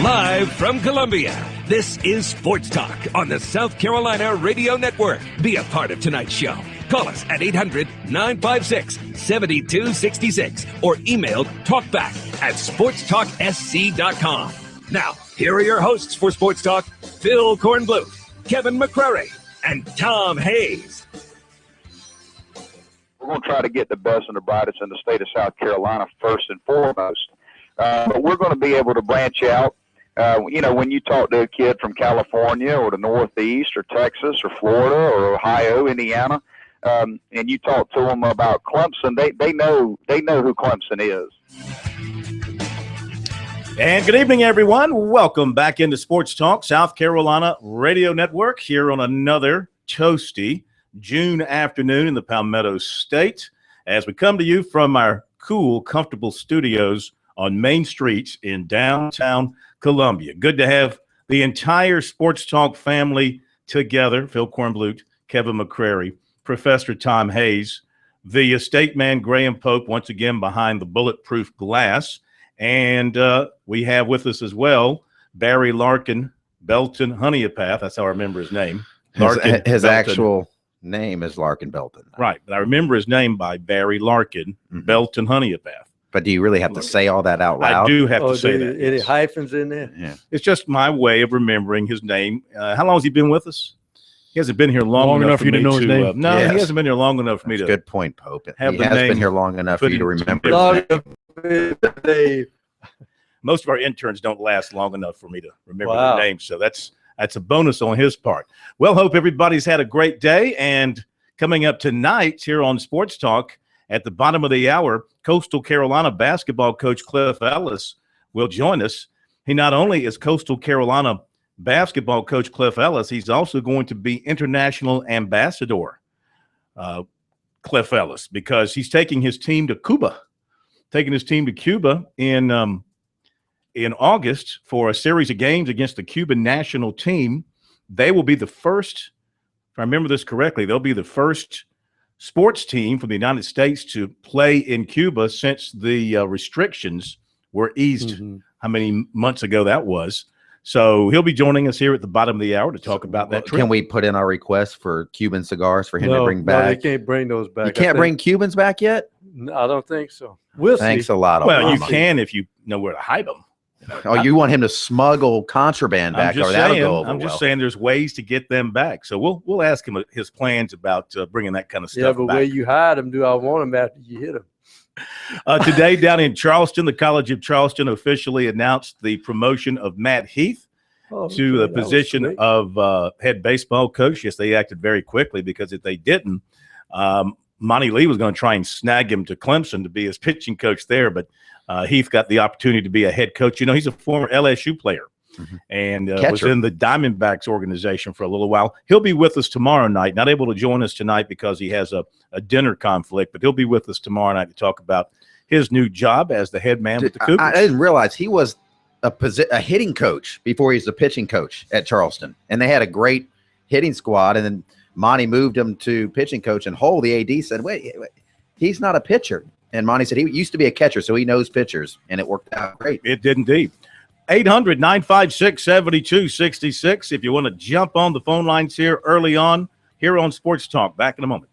Live from Columbia, this is Sports Talk on the South Carolina Radio Network. Be a part of tonight's show. Call us at 800-956-7266 or email talkback@sportstalksc.com. Now, here are your hosts for Sports Talk, Phil Kornbluth, Kevin McCrary, and Tom Hayes. We're going to try to get the best and the brightest in the state of South Carolina first and foremost. But we're going to be able to branch out. When you talk to a kid from California or the Northeast or Texas or Florida or Ohio, Indiana, and you talk to them about Clemson, they know who Clemson is. And good evening, everyone. Welcome back into Sports Talk, South Carolina Radio Network, here on another toasty June afternoon in the Palmetto State, as we come to you from our cool, comfortable studios on Main Street in downtown Columbia. Good to have the entire Sports Talk family together. Phil Kornbluth, Kevin McCrary, Professor Tom Hayes, the estate man Graham Pope, once again behind the bulletproof glass. And we have with us as well Barry Larkin Belton Honeypath. That's how I remember his name. His actual name is Larkin Belton. Right, but I remember his name by Barry Larkin Belton Honeypath. But do you really have to say all that out loud? I do have to say that. Any hyphens in there? Yeah. It's just my way of remembering his name. How long has he been with us? He hasn't been here long enough for you to know his name. No, Yes. He hasn't been here long enough for me to. Good point, Pope. He have has the name been here long enough for you to remember. Most of our interns don't last long enough for me to remember their names, so that's a bonus on his part. Well, hope everybody's had a great day. And coming up tonight here on Sports Talk, at the bottom of the hour, Coastal Carolina basketball coach Cliff Ellis will join us. He not only is Coastal Carolina basketball coach Cliff Ellis, he's also going to be international ambassador, Cliff Ellis, because he's taking his team to Cuba. In August for a series of games against the Cuban national team. They will be the first, if I remember this correctly, they'll be the first sports team from the United States to play in Cuba since the restrictions were eased. How many months ago that was. So he'll be joining us here at the bottom of the hour to talk about that trip. Can we put in our request for Cuban cigars for him to bring back? No, they can't bring those back. You can't bring Cubans back yet? No, I don't think so. We'll Thanks see. a lot. Well, Obama. you can if you know where to hide them. Oh, you want him to smuggle contraband back? I'm just saying there's ways to get them back. So we'll ask him his plans about bringing that kind of stuff back. Yeah, but where you hide them, do I want them after you hit them? Today down in Charleston, the College of Charleston officially announced the promotion of Matt Heath to the position of head baseball coach. Yes, they acted very quickly, because if they didn't, Monty Lee was going to try and snag him to Clemson to be his pitching coach there, but Heath got the opportunity to be a head coach. You know, he's a former LSU player and was in the Diamondbacks organization for a little while. He'll be with us tomorrow night. Not able to join us tonight because he has a dinner conflict, but he'll be with us tomorrow night to talk about his new job as the head man with the Cougars. I didn't realize he was a hitting coach before he was a pitching coach at Charleston, and they had a great hitting squad. And then Monty moved him to pitching coach, and Hull, the AD, said, wait, he's not a pitcher. And Monty said he used to be a catcher, so he knows pitchers, and it worked out great. It did indeed. 800-956-7266 if you want to jump on the phone lines here early on here on Sports Talk. Back in a moment.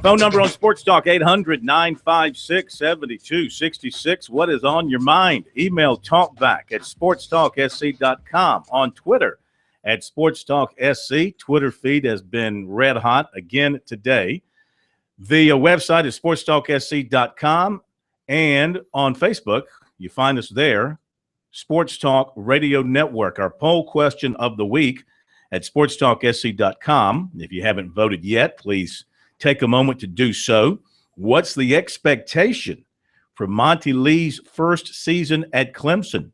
Phone number on Sports Talk, 800-956-7266. What is on your mind? Email talkback@sportstalksc.com. On Twitter @sportstalksc. Twitter feed has been red hot again today. The website is sportstalksc.com. And on Facebook, you find us there, Sports Talk Radio Network. Our poll question of the week at sportstalksc.com. If you haven't voted yet, please take a moment to do so. What's the expectation for Monty Lee's first season at Clemson?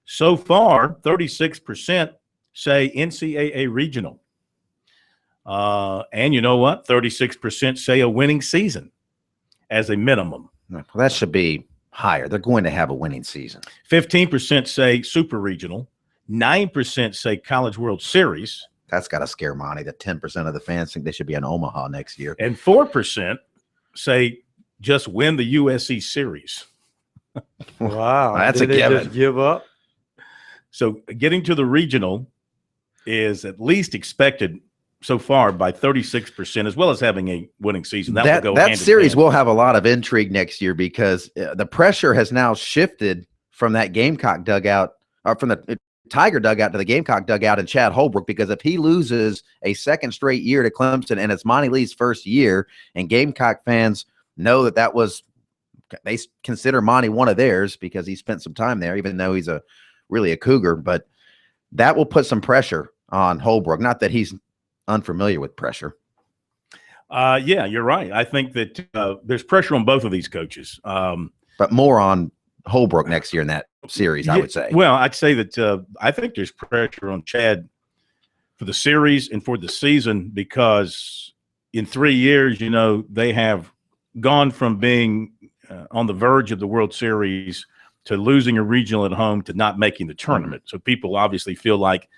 So far, 36% say NCAA regional. And you know what? 36% say a winning season as a minimum. Well, that should be higher. They're going to have a winning season. 15% say super regional. 9% say College World Series. That's got to scare Monty that 10% of the fans think they should be in Omaha next year. And 4% say just win the USC series. Wow. That's Did a they given. just give up? So getting to the regional is at least expected so far by 36%, as well as having a winning season. That will go that hand in series hand. will have a lot of intrigue next year because the pressure has now shifted from that Gamecock dugout, or from the Tiger dugout to the Gamecock dugout and Chad Holbrook, because if he loses a second straight year to Clemson and it's Monty Lee's first year, and Gamecock fans know that was, they consider Monty one of theirs because he spent some time there, even though he's really a Cougar, but that will put some pressure on Holbrook. Not that he's unfamiliar with pressure. Yeah, you're right. I think that there's pressure on both of these coaches. But more on Holbrook next year in that series, I would say. Well, I'd say that I think there's pressure on Chad for the series and for the season, because in 3 years, you know, they have gone from being on the verge of the World Series to losing a regional at home to not making the tournament. So people obviously feel like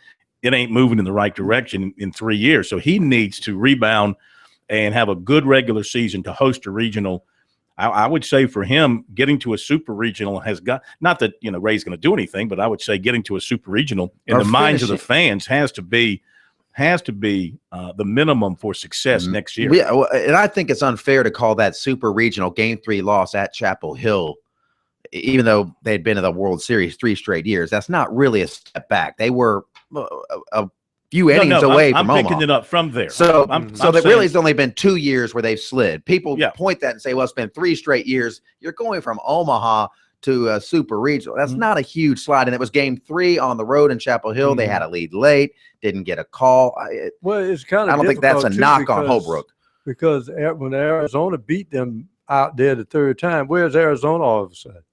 it ain't moving in the right direction in 3 years. So he needs to rebound and have a good regular season to host a regional. I would say for him, getting to a super regional has got, not that, you know, Ray's going to do anything, but I would say getting to a super regional in the minds of the fans has to be the minimum for success next year. Yeah, well, and I think it's unfair to call that super regional Game 3 loss at Chapel Hill, even though they'd been in the World Series 3 straight years. That's not really a step back. They were a few innings away from Omaha. I'm picking it up from there. So, I'm there saying, really has only been 2 years where they've slid. People Yeah. point that and say, well, it's been 3 straight years. You're going from Omaha to a super regional. That's not a huge slide. And it was Game 3 on the road in Chapel Hill. They had a lead late, didn't get a call. Well, it's kind of I don't think that's a knock on Holbrook. Because when Arizona beat them out there the third time, where's Arizona all of a sudden?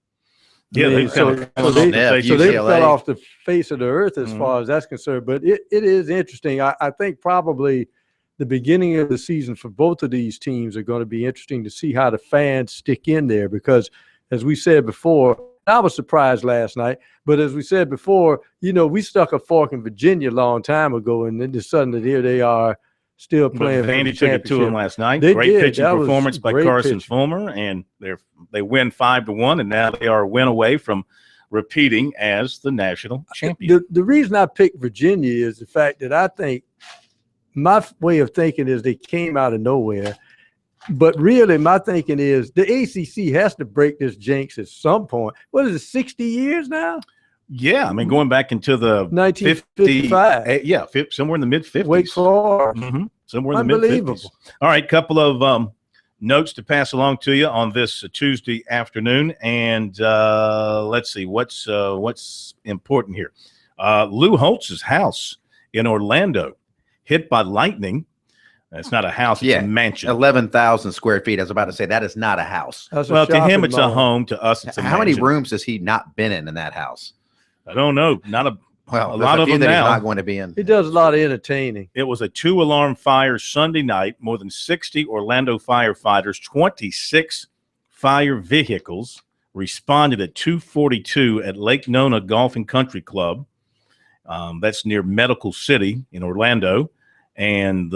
Yeah, they so they fell off the face of the earth as far as that's concerned. But it is interesting. I think probably the beginning of the season for both of these teams are going to be interesting to see how the fans stick in there, because as we said before, I was surprised last night, but as we said before, you know, we stuck a fork in Virginia a long time ago, and then suddenly here they are still playing. Vandy took it to him last night. They great did. pitching That was performance by great Carson pitching. Fulmer, and they win 5-1, and now they are a win away from repeating as the national champion. The reason I picked Virginia is the fact that I think my way of thinking is they came out of nowhere. But really, my thinking is the ACC has to break this jinx at some point. What is it, 60 years now? Yeah, I mean, going back into the 1955. Somewhere in the mid-50s. Wake Forest. Somewhere in the mid-50s. All right, couple of notes to pass along to you on this Tuesday afternoon. And let's see, what's important here. Lou Holtz's house in Orlando hit by lightning. It's not a house, it's a mansion. 11,000 square feet. I was about to say, that is not a house. Well, to him, it's a home. To us, it's a mansion. How many rooms has he not been in that house? I don't know. A lot of them that now. He's not going to be in. He does a lot of entertaining. It was a 2-alarm fire Sunday night. More than 60 Orlando firefighters, 26 fire vehicles responded at 2:42 at Lake Nona Golf and Country Club. That's near Medical City in Orlando, and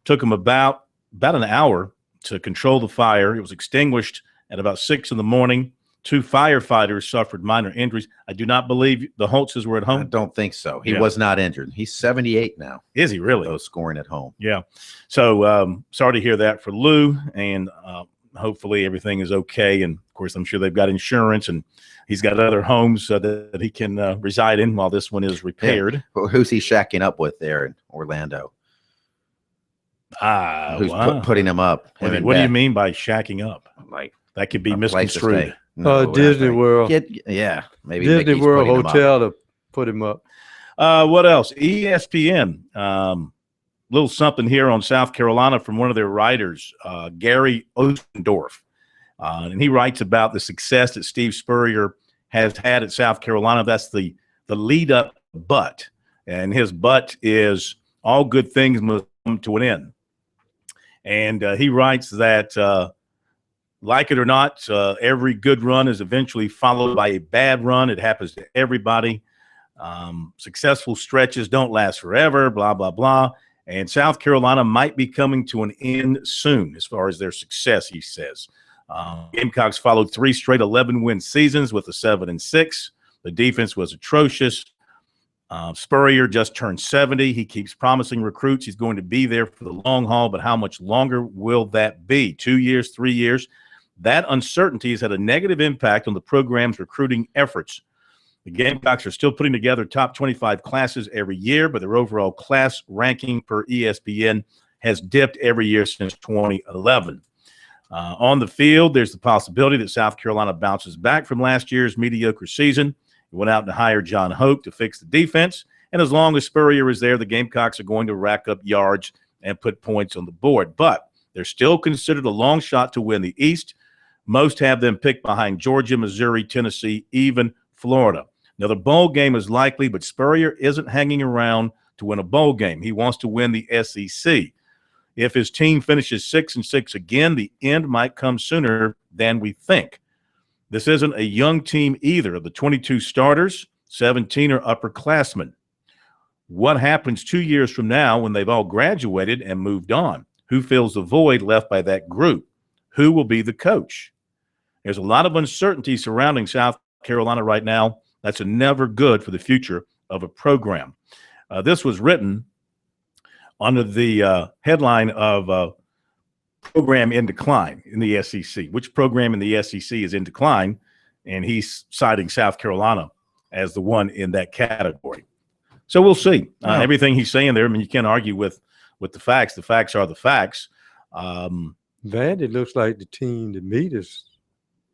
took them about an hour to control the fire. It was extinguished at about 6 in the morning. 2 firefighters suffered minor injuries. I do not believe the Holtzes were at home. I don't think so. He was not injured. He's 78 now. Is he really? Those scoring at home. Yeah. So sorry to hear that for Lou, and hopefully everything is okay. And of course, I'm sure they've got insurance, and he's got other homes that he can reside in while this one is repaired. Yeah. Well, who's he shacking up with there in Orlando? Who's putting him up? What do you mean by shacking up? Like that could be misconstrued. No, Disney World. Yeah, maybe Disney World Hotel to put him up. What else? ESPN. Little something here on South Carolina from one of their writers, Gary Ostendorf. And he writes about the success that Steve Spurrier has had at South Carolina. That's the lead up but. And his but is all good things must come to an end. And he writes that like it or not, every good run is eventually followed by a bad run. It happens to everybody. Successful stretches don't last forever, blah, blah, blah. And South Carolina might be coming to an end soon as far as their success, he says. Gamecocks followed 3 straight 11-win seasons with a 7-6. The defense was atrocious. Spurrier just turned 70. He keeps promising recruits he's going to be there for the long haul, but how much longer will that be? 2 years, 3 years? That uncertainty has had a negative impact on the program's recruiting efforts. The Gamecocks are still putting together top 25 classes every year, but their overall class ranking per ESPN has dipped every year since 2011. On the field, there's the possibility that South Carolina bounces back from last year's mediocre season. He went out and hired John Hoke to fix the defense, and as long as Spurrier is there, the Gamecocks are going to rack up yards and put points on the board. But they're still considered a long shot to win the East. Most have them picked behind Georgia, Missouri, Tennessee, even Florida. Now, the bowl game is likely, but Spurrier isn't hanging around to win a bowl game. He wants to win the SEC. If his team finishes 6-6 again, the end might come sooner than we think. This isn't a young team either. Of the 22 starters, 17 are upperclassmen. What happens 2 years from now when they've all graduated and moved on? Who fills the void left by that group? Who will be the coach? There's a lot of uncertainty surrounding South Carolina right now. That's never good for the future of a program. This was written under the headline of program in decline in the SEC. Which program in the SEC is in decline? And he's citing South Carolina as the one in that category. So we'll see. Everything he's saying there, I mean, you can't argue with the facts. The facts are the facts. Vandy looks like the team to meet is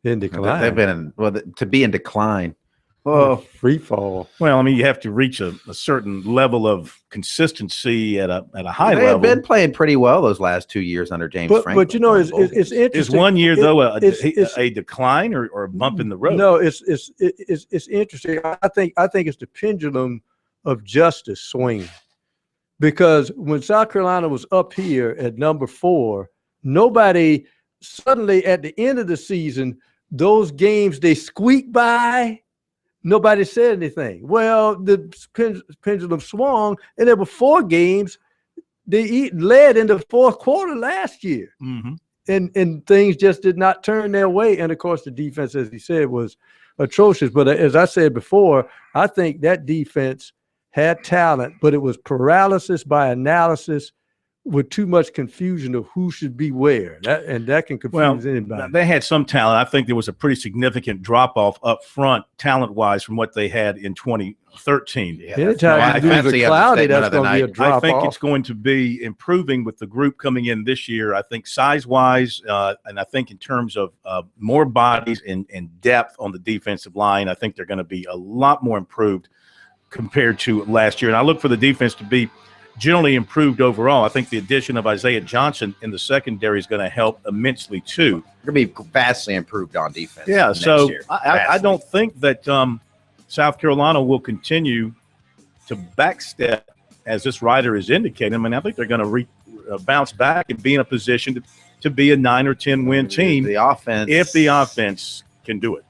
in decline. They've been to be in decline. Oh, free fall. Well, I mean, you have to reach a certain level of consistency at a high level. They've been playing pretty well those last 2 years under James Franklin. But you know, it's interesting. Is 1 year though a decline or a bump in the road? No, it's interesting. I think it's the pendulum of justice swing, because when South Carolina was up here at number 4, nobody suddenly at the end of the season, those games they squeaked by. Nobody said anything. Well, the pendulum swung, and there were 4 games they led in the fourth quarter last year. Mm-hmm. And things just did not turn their way. And, of course, the defense, as he said, was atrocious. But as I said before, I think that defense had talent, but it was paralysis by analysis with too much confusion of who should be where. That can confuse anybody. They had some talent. I think there was a pretty significant drop-off up front talent-wise from what they had in 2013. Anytime you lose a Cloudy, that's going to be a drop-off. I think it's going to be improving with the group coming in this year. I think size-wise, and I think in terms of more bodies and depth on the defensive line, I think they're going to be a lot more improved compared to last year. And I look for the defense to be generally improved overall. I think the addition of Isaiah Johnson in the secondary is going to help immensely too. They're going to be vastly improved on defense. Yeah, so I don't think that South Carolina will continue to backstep, as this writer is indicating. I mean, I think they're going to bounce back and be in a position to be a 9 or 10 win team. The offense, if the offense can do it.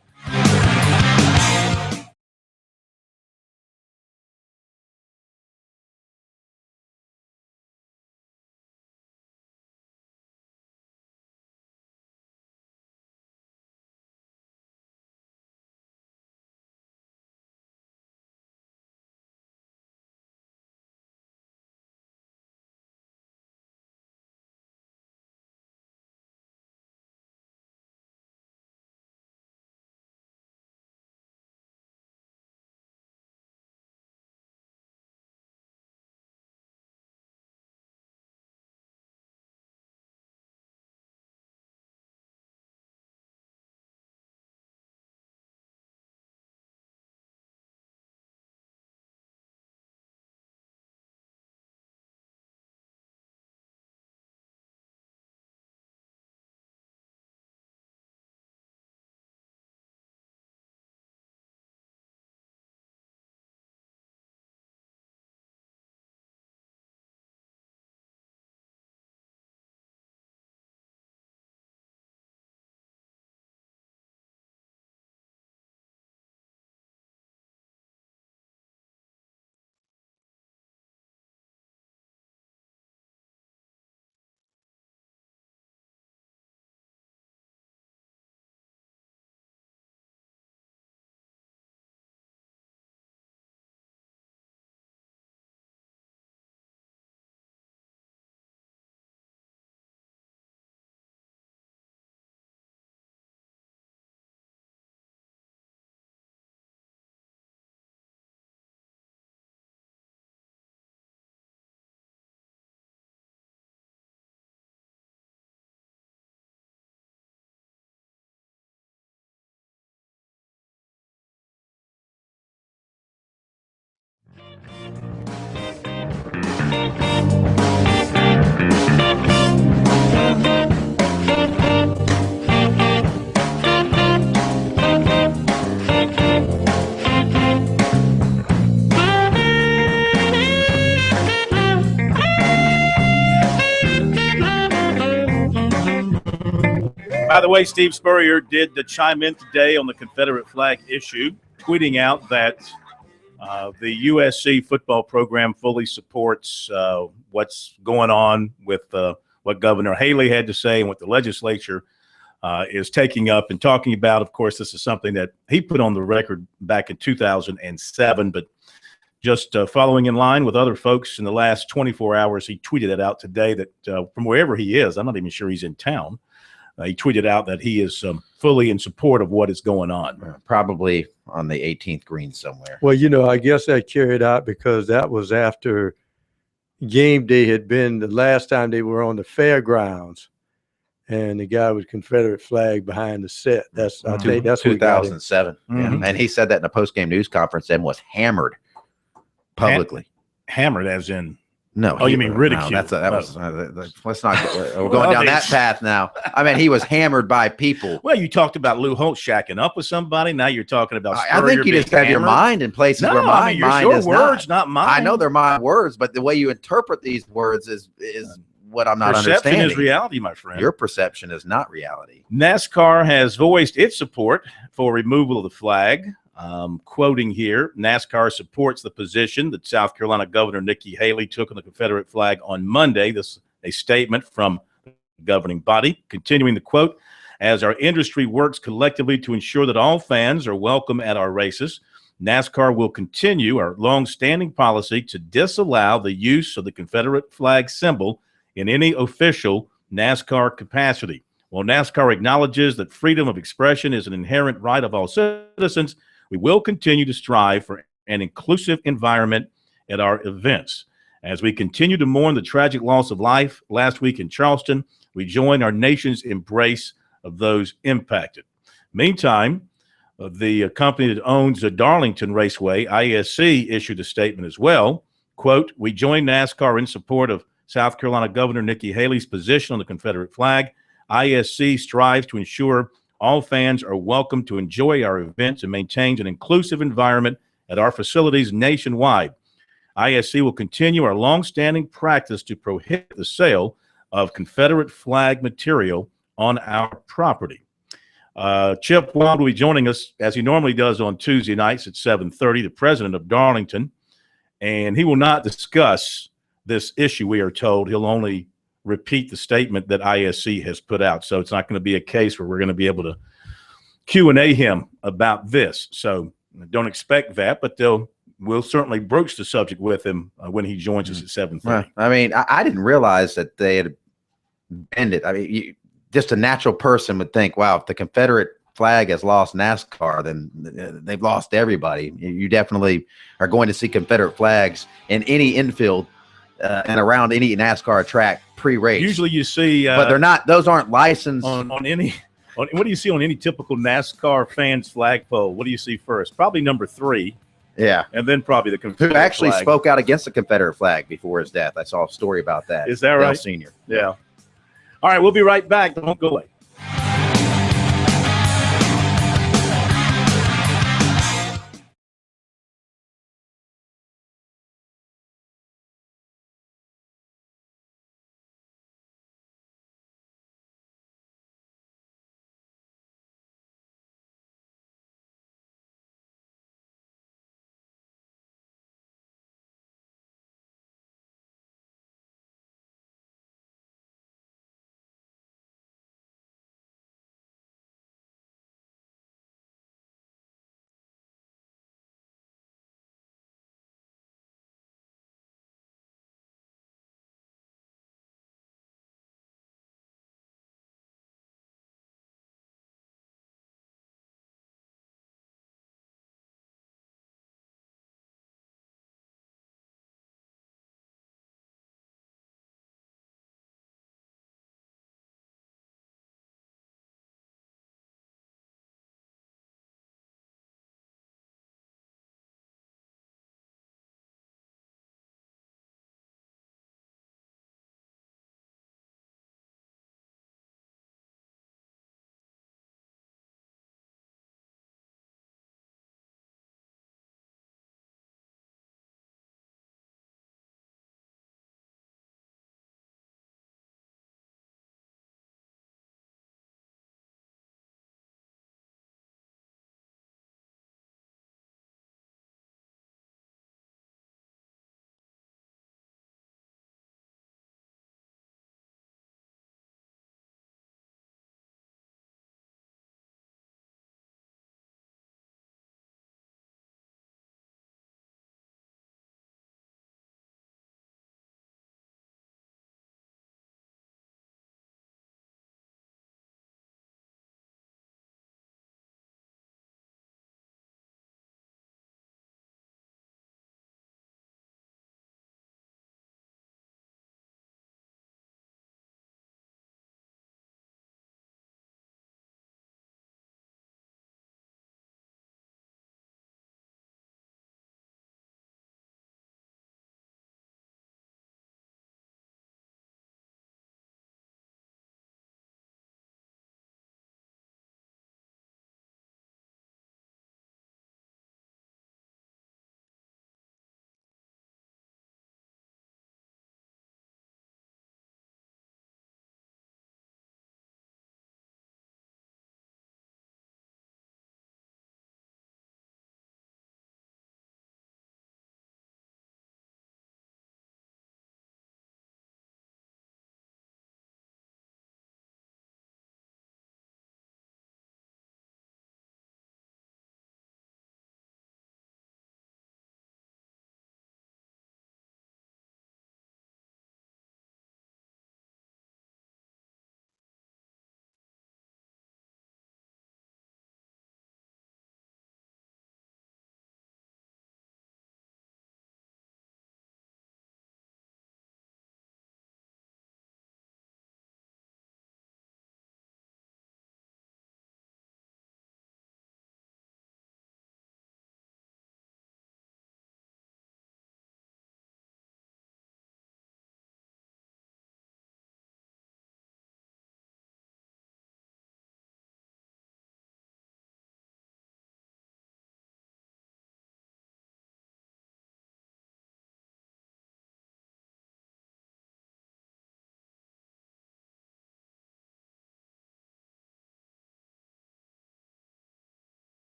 By the way, Steve Spurrier did chime in today on the Confederate flag issue, tweeting out that the USC football program fully supports what's going on with what Governor Haley had to say and what the legislature is taking up and talking about. Of course, this is something that he put on the record back in 2007, but just following in line with other folks in the last 24 hours, he tweeted it out today that from wherever he is, I'm not even sure he's in town, he tweeted out that he is fully in support of what is going on. Probably on the 18th green somewhere. Well, I guess that carried out because that was after game day had been the last time they were on the fairgrounds, and the guy with Confederate flag behind the set. That's 2007. Yeah. And he said that in a post-game news conference and was hammered publicly. Hammered as in? No. Oh, you mean ridiculed? No, let's not go. We're going down that path now. I mean, he was hammered by people. Well, you talked about Lou Holtz shacking up with somebody. Now you're talking about I think you just have your mind in places where my mind your is words, not mine. I know they're my words, but the way you interpret these words is what I'm not understanding. Perception is reality, my friend. Your perception is not reality. NASCAR has voiced its support for removal of the flag. Quoting here, NASCAR supports the position that South Carolina Governor Nikki Haley took on the Confederate flag on Monday. This is a statement from the governing body. Continuing the quote, as our industry works collectively to ensure that all fans are welcome at our races, NASCAR will continue our long-standing policy to disallow the use of the Confederate flag symbol in any official NASCAR capacity. While NASCAR acknowledges that freedom of expression is an inherent right of all citizens, we will continue to strive for an inclusive environment at our events. As we continue to mourn the tragic loss of life last week in Charleston, we join our nation's embrace of those impacted. Meantime, the company that owns the Darlington Raceway, ISC, issued a statement as well. Quote, we join NASCAR in support of South Carolina Governor Nikki Haley's position on the Confederate flag. ISC strives to ensure all fans are welcome to enjoy our events and maintains an inclusive environment at our facilities nationwide. ISC will continue our long-standing practice to prohibit the sale of Confederate flag material on our property. Chip Wild will be joining us, as he normally does on Tuesday nights at 7:30, the president of Darlington, and he will not discuss this issue, we are told. He'll only repeat the statement that ISC has put out. So it's not going to be a case where we're going to be able to Q&A him about this. So don't expect that, but we'll certainly broach the subject with him when he joins us at 7:30. Well, I mean, I didn't realize that they had banned it. I mean, just a natural person would think, wow, if the Confederate flag has lost NASCAR, then they've lost everybody. You definitely are going to see Confederate flags in any infield and around any NASCAR track pre-race. Usually you see, but they're not; those aren't licensed on any. What do you see on any typical NASCAR fan's flagpole? What do you see first? Probably number 3. Yeah, and then probably the Confederate who actually flag. Spoke out against the Confederate flag before his death. I saw a story about that. Is that right, Senior? Yeah. All right, we'll be right back. Don't go away.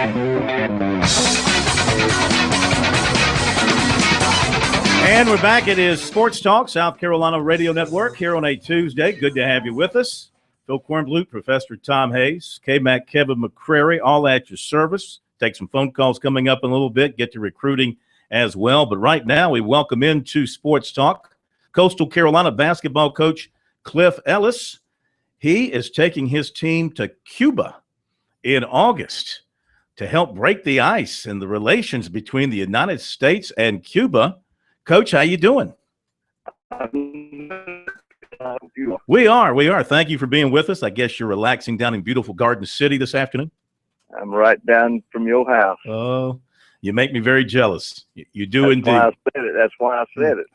And we're back. It is Sports Talk, South Carolina Radio Network, here on a Tuesday. Good to have you with us. Phil Kornblut, Professor Tom Hayes, K-Mac Kevin McCrary, all at your service. Take some phone calls coming up in a little bit, get to recruiting as well. But right now, we welcome into Sports Talk Coastal Carolina basketball coach Cliff Ellis. He is taking his team to Cuba in August to help break the ice in the relations between the United States and Cuba. Coach, how you doing? We are. Thank you for being with us. I guess you're relaxing down in beautiful Garden City this afternoon. I'm right down from your house. Oh, you make me very jealous. You do indeed. That's why I said it.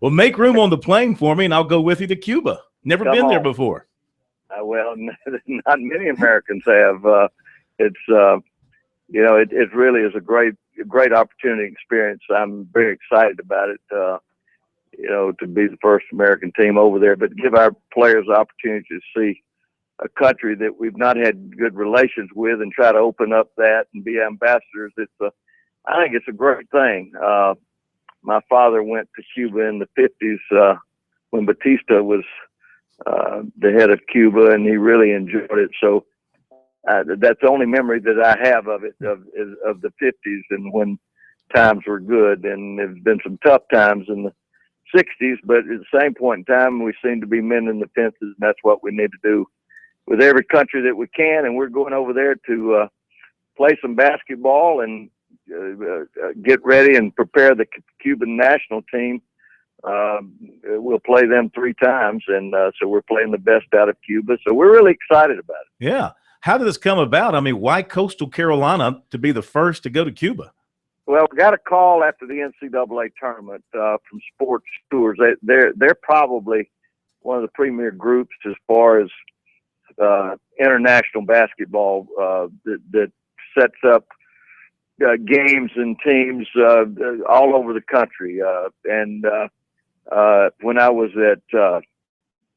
well, make room on the plane for me, and I'll go with you to Cuba. Never been there before. Well, not many Americans have. It really is a great opportunity experience. I'm very excited about it. To be the first American team over there, but give our players the opportunity to see a country that we've not had good relations with and try to open up that and be ambassadors. I think it's a great thing. My father went to Cuba in the 50s when Batista was the head of Cuba, and he really enjoyed it. So that's the only memory that I have of it, of the 50s and when times were good. And there's been some tough times in the 60s, but at the same point in time, we seem to be mending the fences, and that's what we need to do with every country that we can. And we're going over there to play some basketball and get ready and prepare the Cuban national team. We'll play them 3 times, and so we're playing the best out of Cuba. So we're really excited about it. Yeah. How did this come about? I mean, why Coastal Carolina to be the first to go to Cuba? Well, we got a call after the NCAA tournament from Sports Tours. They're probably one of the premier groups as far as international basketball that sets up games and teams all over the country. When I was at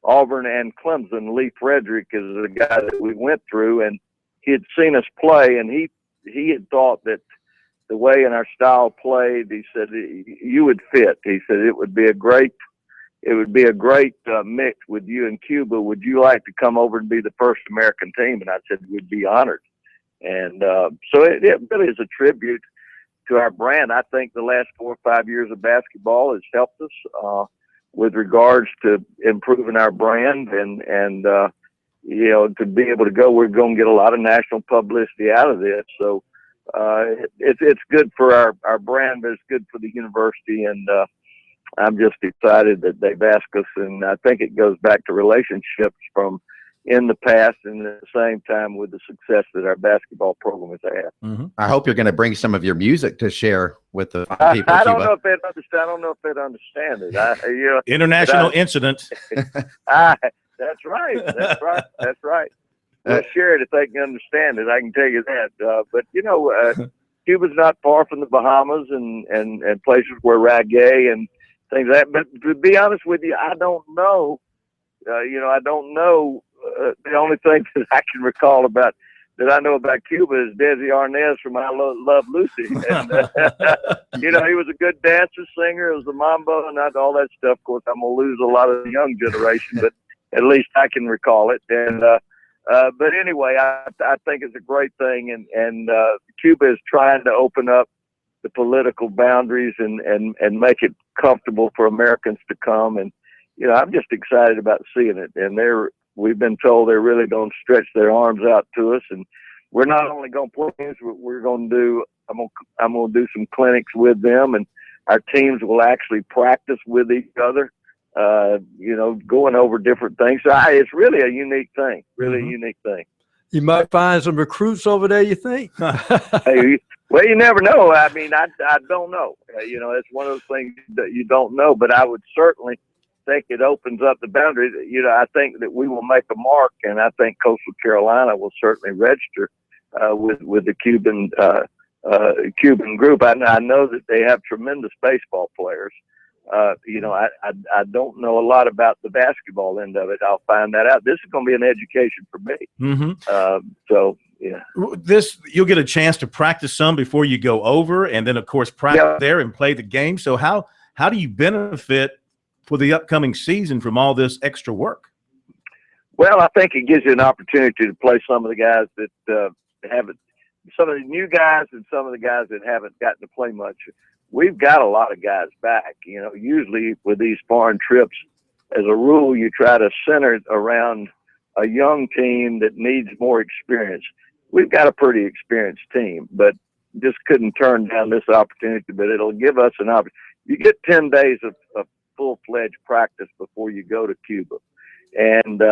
Auburn and Clemson, Lee Frederick is the guy that we went through, and he had seen us play, and he had thought that the way in our style played, he said, you would fit. He said it would be a great mix with you in Cuba. Would you like to come over and be the first American team? And I said, we'd be honored. And so it really is a tribute to our brand. I think the last 4 or 5 years of basketball has helped us with regards to improving our brand and to be able to go, we're going to get a lot of national publicity out of this. So it's good for our brand, but it's good for the university. And I'm just excited that they've asked us. And I think it goes back to relationships from in the past, and at the same time with the success that our basketball program has had. Mm-hmm. I hope you're going to bring some of your music to share with the people. I don't know if they'd understand. I don't know if they'd understand it. International incident. That's right. That's right. We'll share it if they can understand it. I can tell you that. But Cuba's not far from the Bahamas and places where reggae and things like that. But to be honest with you, I don't know. I don't know. The only thing that I can recall about that I know about Cuba is Desi Arnaz from I Love Lucy. And, he was a good dancer, singer. It was the mambo and all that stuff. Of course, I'm going to lose a lot of the young generation, but at least I can recall it. And but anyway, I think it's a great thing. And Cuba is trying to open up the political boundaries and make it comfortable for Americans to come. And, I'm just excited about seeing it. And we've been told they're really going to stretch their arms out to us. And we're not only going to play games, we're going to do, I'm going to do some clinics with them, and our teams will actually practice with each other, going over different things. So it's really a unique thing, a unique thing. You might find some recruits over there, you think? Hey, well, you never know. I mean, I don't know. It's one of those things that you don't know, but I would certainly think it opens up the boundaries. I think that we will make a mark, and I think Coastal Carolina will certainly register with the Cuban group. I know that they have tremendous baseball players. I don't know a lot about the basketball end of it. I'll find that out. This is going to be an education for me. Mm-hmm. So yeah. You'll get a chance to practice some before you go over, and then of course practice there and play the game. So how do you benefit for the upcoming season from all this extra work? Well, I think it gives you an opportunity to play some of the guys that haven't, some of the new guys and some of the guys that haven't gotten to play much. We've got a lot of guys back. You know, usually with these foreign trips, as a rule, you try to center it around a young team that needs more experience. We've got a pretty experienced team, but just couldn't turn down this opportunity. But it'll give us an opportunity. You get 10 days of full-fledged practice before you go to Cuba. And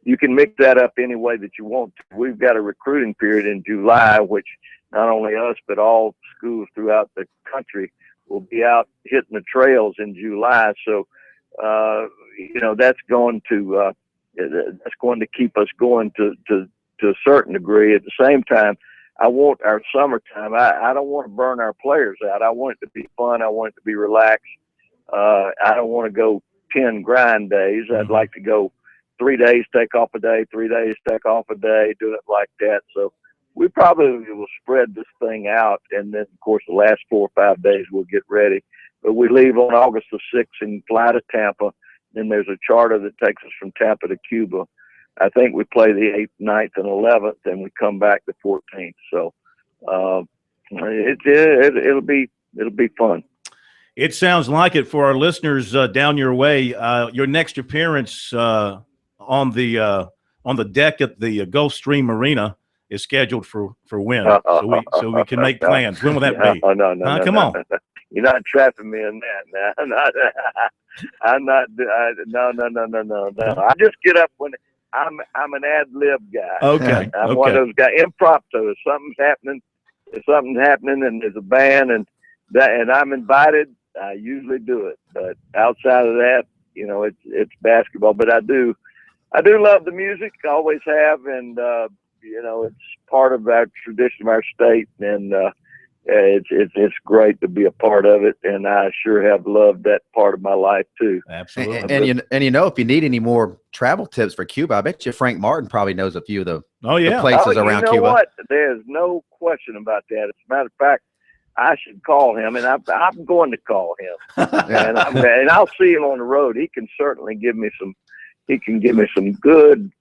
you can mix that up any way that you want to. We've got a recruiting period in July, which not only us, but all schools throughout the country will be out hitting the trails in July. So, you know, that's going to keep us going to a certain degree. At the same time, I want our summertime. I don't want to burn our players out. I want it to be fun. I want it to be relaxed. I don't want to go 10 grind days. I'd like to go 3 days, take off a day, 3 days, take off a day, do it like that. So we probably will spread this thing out. And then, of course, the last 4 or 5 days we'll get ready. But we leave on August the 6th and fly to Tampa. Then there's a charter that takes us from Tampa to Cuba. I think we play the 8th, 9th, and 11th, and we come back the 14th. So it'll be fun. It sounds like it. For our listeners down your way, your next appearance on the deck at the Gulfstream Marina is scheduled for when? So we can make plans. When will that be? No, come on. You're not trapping me in that. I'm not. No. I just get up when I'm an ad lib guy. Okay. I'm one of those guys. Impromptu. If something's happening, and there's a band and I'm invited, I usually do it. But outside of that, you know, it's basketball. But I do love the music. I always have, and you know, it's part of our tradition of our state, and it's great to be a part of it. And I sure have loved that part of my life too. Absolutely. And you know, if you need any more travel tips for Cuba, I bet you Frank Martin probably knows a few of the places around Cuba. You know what? There's no question about that. As a matter of fact, I should call him, and I'm going to call him, and I'll see him on the road. He can certainly give me some. He can give me some good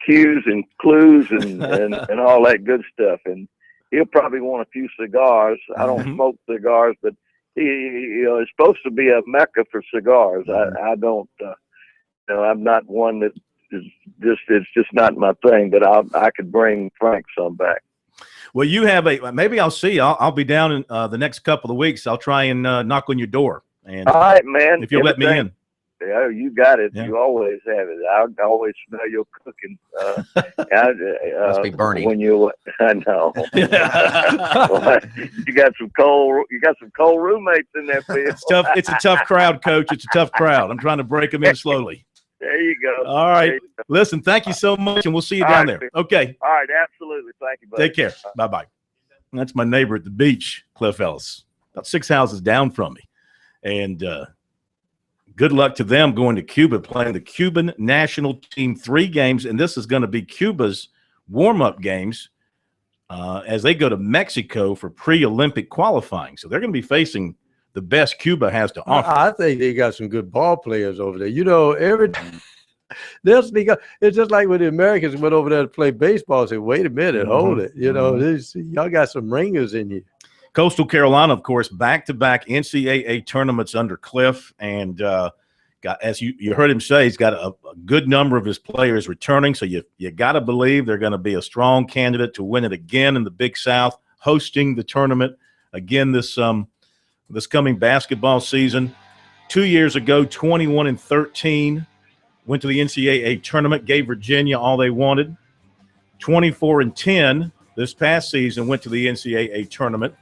cues and clues and all that good stuff. And he'll probably want a few cigars. I don't smoke cigars, but he is supposed to be a mecca for cigars. I don't. I'm not one that is just. It's just not my thing. But I could bring Frank some back. Well, you have maybe I'll see. I'll be down in the next couple of weeks. I'll try and knock on your door. And all right, man. If you'll let me in. Yeah, you got it. Yeah. You always have it. I always smell your cooking. Must be burning. When I know. You got some cold roommates in there, Phil. It's tough. It's a tough crowd, Coach. It's a tough crowd. I'm trying to break them in slowly. There you go. All right. Listen, thank you so much, and we'll see you down there. Okay. All right, absolutely. Thank you, buddy. Take care. Bye-bye. That's my neighbor at the beach, Cliff Ellis, about 6 houses down from me. And good luck to them going to Cuba, playing the Cuban national team 3 games, and this is going to be Cuba's warm-up games as they go to Mexico for pre-Olympic qualifying. So they're going to be facing the best Cuba has to offer. I think they got some good ball players over there. You know, they'll sneak up. It's just like when the Americans went over there to play baseball and said, wait a minute, hold it. You know, y'all got some ringers in you. Coastal Carolina, of course, back-to-back NCAA tournaments under Cliff, and got, as you heard him say, he's got a good number of his players returning. So you got to believe they're going to be a strong candidate to win it again in the Big South, hosting the tournament again this coming basketball season. 2 years ago, 21-13, went to the NCAA tournament, gave Virginia all they wanted. 24-10 this past season, went to the NCAA tournament.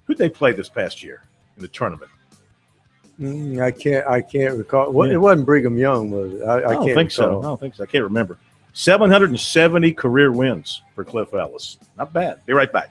Who'd they play this past year in the tournament? I can't recall. It wasn't Brigham Young, was it? I don't can't think so. I don't think so. I can't remember. 770 career wins for Cliff Ellis. Not bad. Be right back.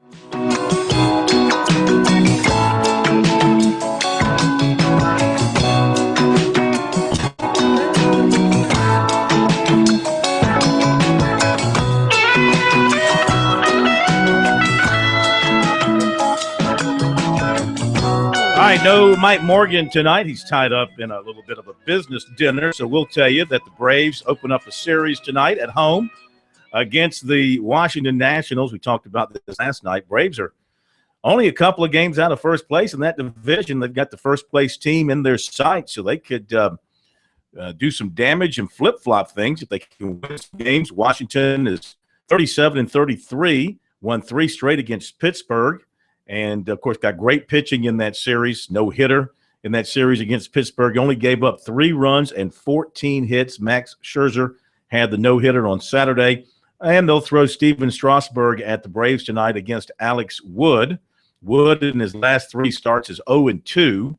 All right, no Mike Morgan tonight. He's tied up in a little bit of a business dinner, so we'll tell you that the Braves open up a series tonight at home against the Washington Nationals. We talked about this last night. Braves are only a couple of games out of first place in that division. They've got the first-place team in their sights, so they could do some damage and flip-flop things if they can win some games. Washington is 37-33, won 3 straight against Pittsburgh. And, of course, got great pitching in that series. No hitter in that series against Pittsburgh. Only gave up 3 runs and 14 hits. Max Scherzer had the no-hitter on Saturday. And they'll throw Steven Strasburg at the Braves tonight against Alex Wood. Wood in his last 3 starts is 0-2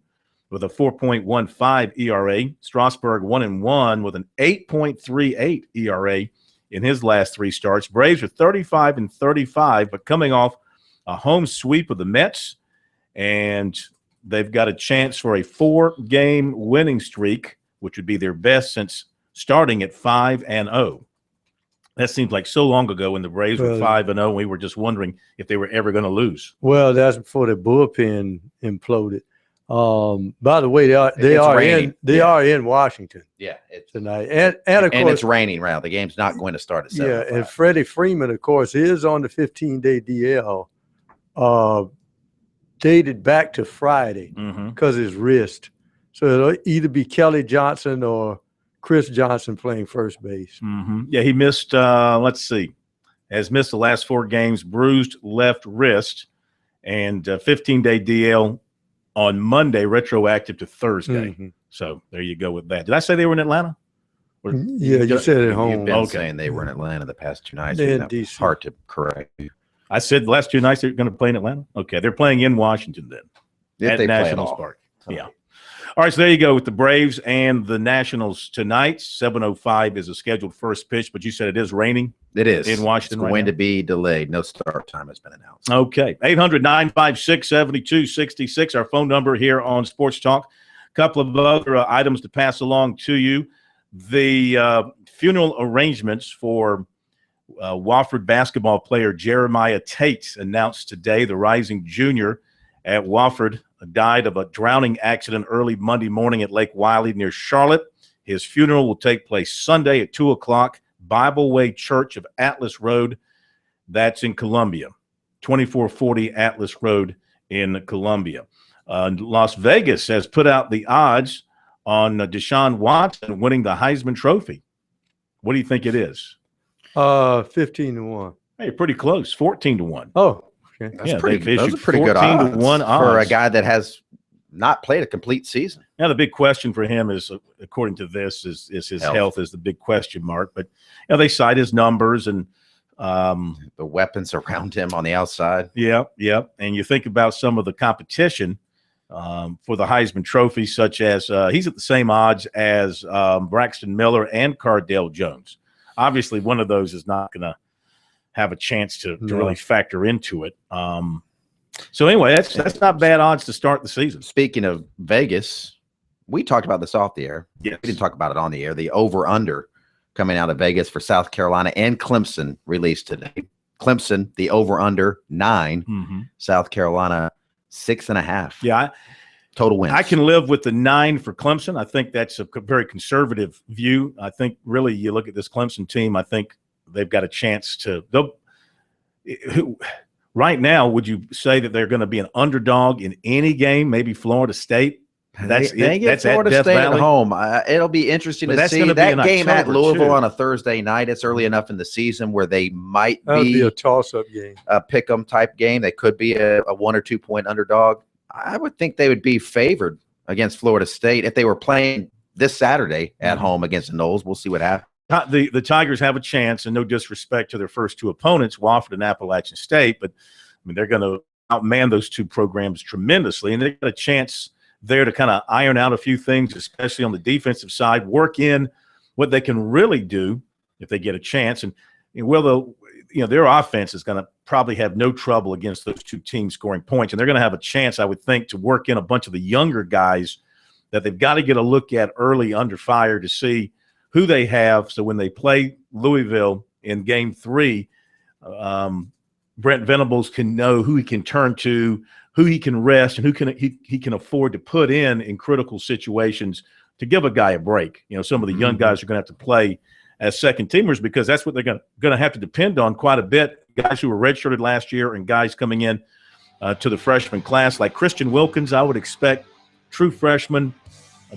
with a 4.15 ERA. Strasburg 1-1 with an 8.38 ERA in his last 3 starts. Braves are 35-35, but coming off a home sweep of the Mets, and they've got a chance for a 4-game winning streak, which would be their best since starting at 5-0. That seems like so long ago when the Braves were 5-0. We were just wondering if they were ever going to lose. Well, that's before the bullpen imploded. By the way, they are in Washington. Yeah, tonight, and of course it's raining. Right, the game's not going to start at 7. Yeah, and Freddie Freeman, of course, is on the 15-day DL. Dated back to Friday because his wrist. So it'll either be Kelly Johnson or Chris Johnson playing first base. Yeah, he missed, has missed the last 4 games, bruised left wrist, and 15-day DL on Monday, retroactive to Thursday. So there you go with that. Did I say they were in Atlanta? Yeah, you said at home. You've been saying they were in Atlanta the past 2 nights. It's hard to correct you. I said the last 2 nights they're going to play in Atlanta? Okay, they're playing in Washington then at Nationals Park. Yeah. All right, so there you go with the Braves and the Nationals tonight. 7:05 is a scheduled first pitch, but you said it is raining? It is. In Washington It's going to be delayed. No start time has been announced. Okay. 800-956-7266, our phone number here on Sports Talk. A couple of other items to pass along to you. The funeral arrangements for Wofford basketball player Jeremiah Tate announced today. The rising junior at Wofford died of a drowning accident early Monday morning at Lake Wiley near Charlotte. His funeral will take place Sunday at 2 o'clock, Bible Way Church of Atlas Road. That's in Columbia, 2440 Atlas Road in Columbia. Las Vegas has put out the odds on Deshaun Watson winning the Heisman Trophy. What do you think it is? 15-1. Hey, pretty close. 14-1. Oh, okay. Those are pretty good odds 14-1 odds for a guy that has not played a complete season. Now the big question for him is, according to this, is his health is the big question mark. But they cite his numbers and the weapons around him on the outside. Yeah. And you think about some of the competition for the Heisman Trophy, such as he's at the same odds as Braxton Miller and Cardale Jones. Obviously, one of those is not going to have a chance to really factor into it. So anyway, that's not bad odds to start the season. Speaking of Vegas, we talked about this off the air. Yes. We didn't talk about it on the air. The over-under coming out of Vegas for South Carolina and Clemson released today. Clemson, the over-under 9. South Carolina 6.5. Yeah. Total wins. I can live with the 9 for Clemson. I think that's a very conservative view. I think really you look at this Clemson team, I think they've got a chance to – right now, would you say that they're going to be an underdog in any game, maybe Florida State? They get Florida State at home. It'll be interesting to see that game at Louisville on a Thursday night. It's early enough in the season where they might be a toss-up game, a pick-em type game. They could be a 1 or 2 point underdog. I would think they would be favored against Florida State if they were playing this Saturday at home against the Noles. We'll see what happens. The Tigers have a chance, and no disrespect to their first 2 opponents, Wofford and Appalachian State, but I mean they're going to outman those 2 programs tremendously, and they've got a chance there to kind of iron out a few things, especially on the defensive side, work in what they can really do if they get a chance. And their offense is going to probably have no trouble against those two teams scoring points, and they're going to have a chance, I would think, to work in a bunch of the younger guys that they've got to get a look at early under fire to see who they have. So when they play Louisville in Game 3, Brent Venables can know who he can turn to, who he can rest, and who he can afford to put in critical situations to give a guy a break. Some of the young guys are going to have to play as second teamers because that's what they're going to have to depend on quite a bit. Guys who were redshirted last year and guys coming in to the freshman class like Christian Wilkins. I would expect true freshman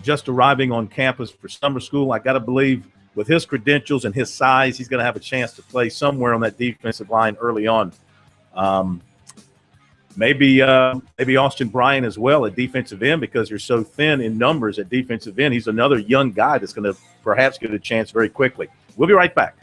just arriving on campus for summer school. I got to believe with his credentials and his size, he's going to have a chance to play somewhere on that defensive line early on. Maybe Austin Bryan as well at defensive end because you're so thin in numbers at defensive end. He's another young guy that's going to perhaps get a chance very quickly. We'll be right back.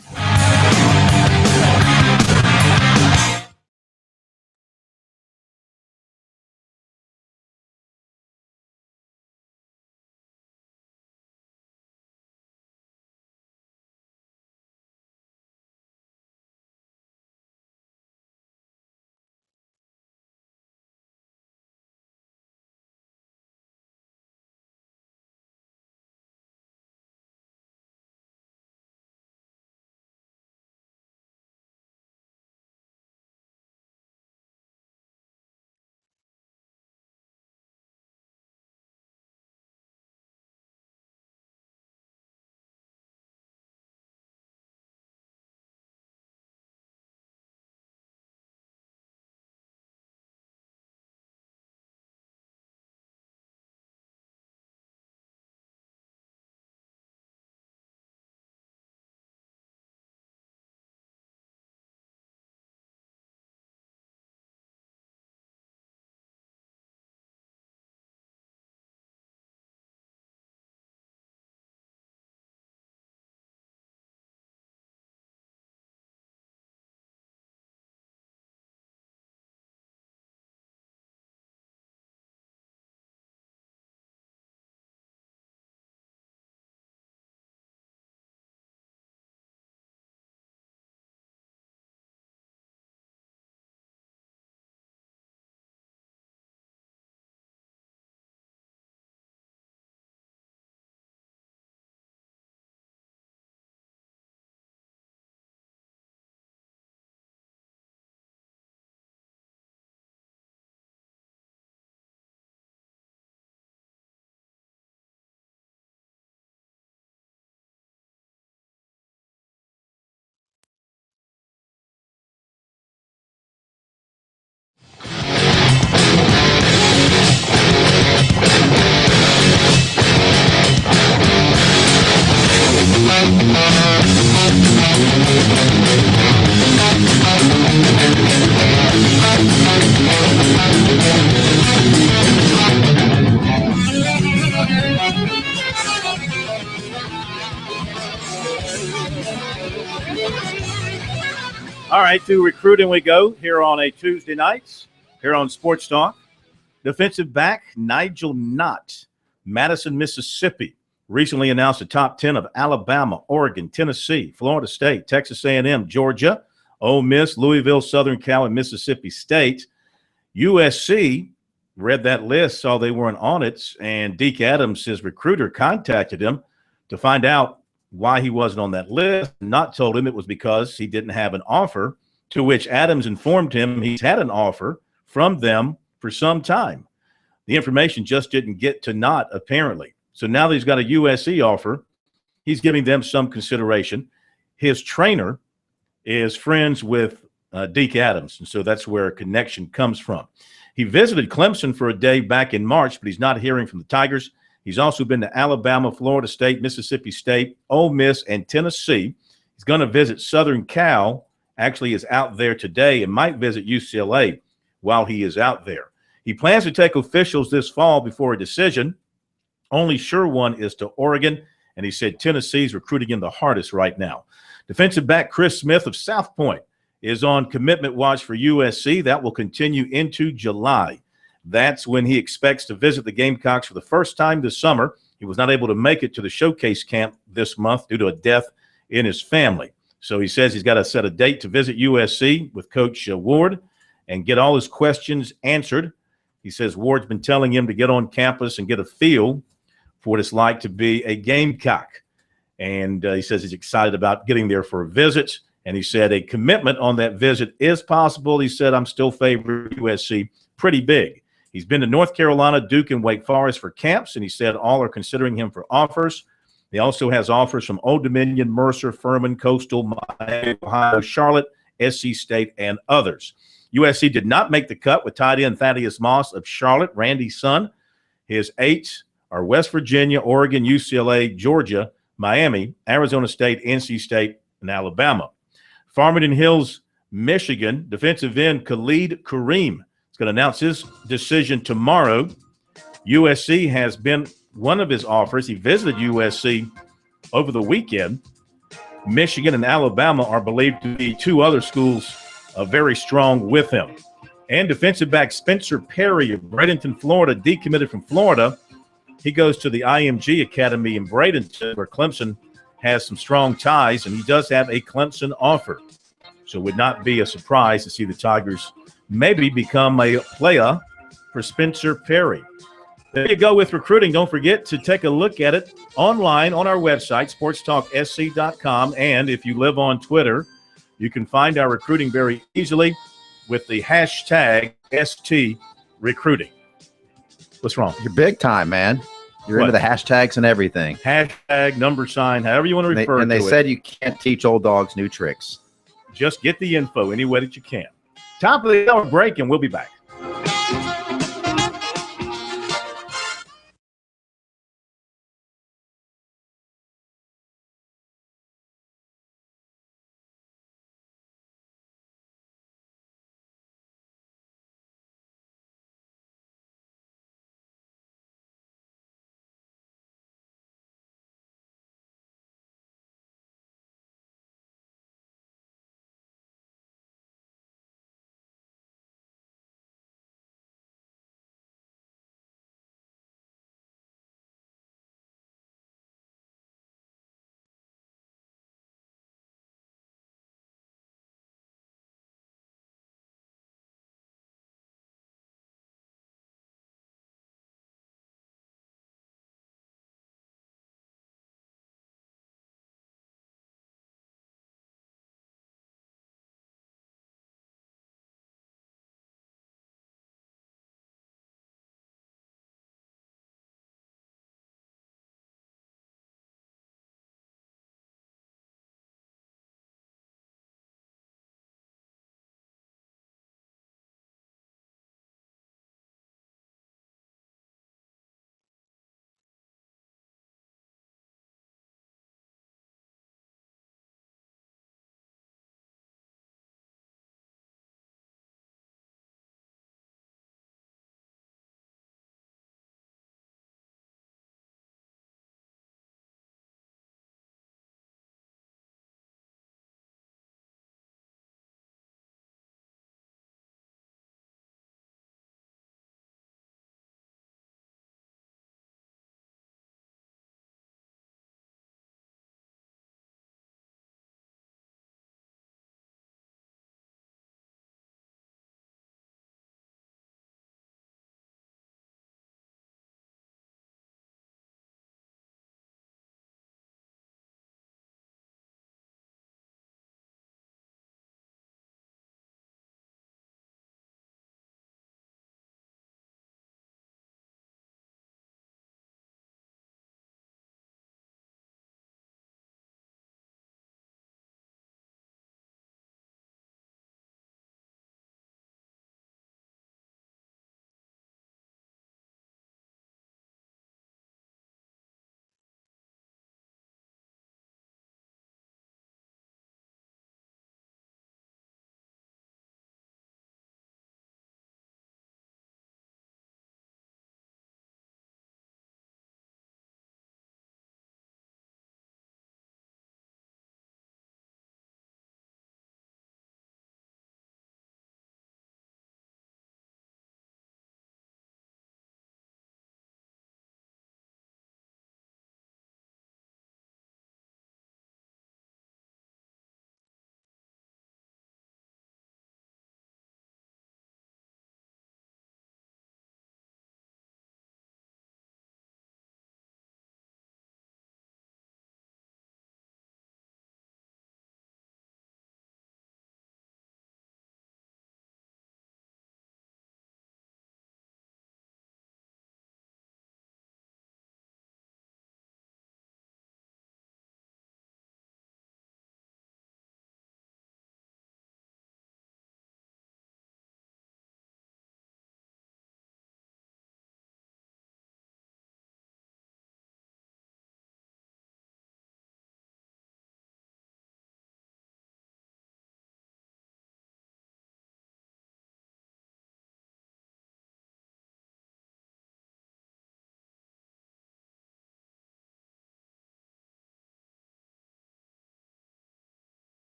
All right, to recruiting we go here on a Tuesday night here on Sports Talk. Defensive back Nigel Knott, Madison, Mississippi, recently announced the top 10 of Alabama, Oregon, Tennessee, Florida State, Texas A&M, Georgia, Ole Miss, Louisville, Southern Cal, and Mississippi State. USC read that list, saw they weren't on it, and Deke Adams, his recruiter, contacted him to find out why he wasn't on that list. Not told him it was because he didn't have an offer, to which Adams informed him he's had an offer from them for some time. The information just didn't get to Knott, apparently. So now that he's got a USC offer, he's giving them some consideration. His trainer is friends with Deke Adams, and so that's where a connection comes from. He visited Clemson for a day back in March, but he's not hearing from the Tigers. He's also been to Alabama, Florida State, Mississippi State, Ole Miss, and Tennessee. He's going to visit Southern Cal, actually is out there today, and might visit UCLA while he is out there. He plans to take officials this fall before a decision. Only sure one is to Oregon, and he said Tennessee's recruiting him the hardest right now. Defensive back Chris Smith of South Point is on commitment watch for USC. That will continue into July. That's when he expects to visit the Gamecocks for the first time this summer. He was not able to make it to the showcase camp this month due to a death in his family. So he says he's got to set a date to visit USC with Coach Ward and get all his questions answered. He says Ward's been telling him to get on campus and get a feel for what it's like to be a Gamecock. And he says he's excited about getting there for a visit. And he said a commitment on that visit is possible. He said, I'm still favoring USC pretty big. He's been to North Carolina, Duke, and Wake Forest for camps, and he said all are considering him for offers. He also has offers from Old Dominion, Mercer, Furman, Coastal, Miami, Ohio, Charlotte, SC State, and others. USC did not make the cut with tight end Thaddeus Moss of Charlotte, Randy's son. His 8 are West Virginia, Oregon, UCLA, Georgia, Miami, Arizona State, NC State, and Alabama. Farmington Hills, Michigan, defensive end Khalid Kareem is going to announce his decision tomorrow. USC has been one of his offers. He visited USC over the weekend. Michigan and Alabama are believed to be 2 other schools very strong with him. And defensive back Spencer Perry of Bradenton, Florida, decommitted from Florida. He goes to the IMG Academy in Bradenton, where Clemson has some strong ties, and he does have a Clemson offer. So it would not be a surprise to see the Tigers maybe become a player for Spencer Perry. There you go with recruiting. Don't forget to take a look at it online on our website, sportstalksc.com. And if you live on Twitter, you can find our recruiting very easily with the hashtag #STRecruiting. What's wrong? You're big time, man. You're into the hashtags and everything. Hashtag, number sign, however you want to refer to it. And they said you can't teach old dogs new tricks. Just get the info any way that you can. Top of the hour break, and we'll be back.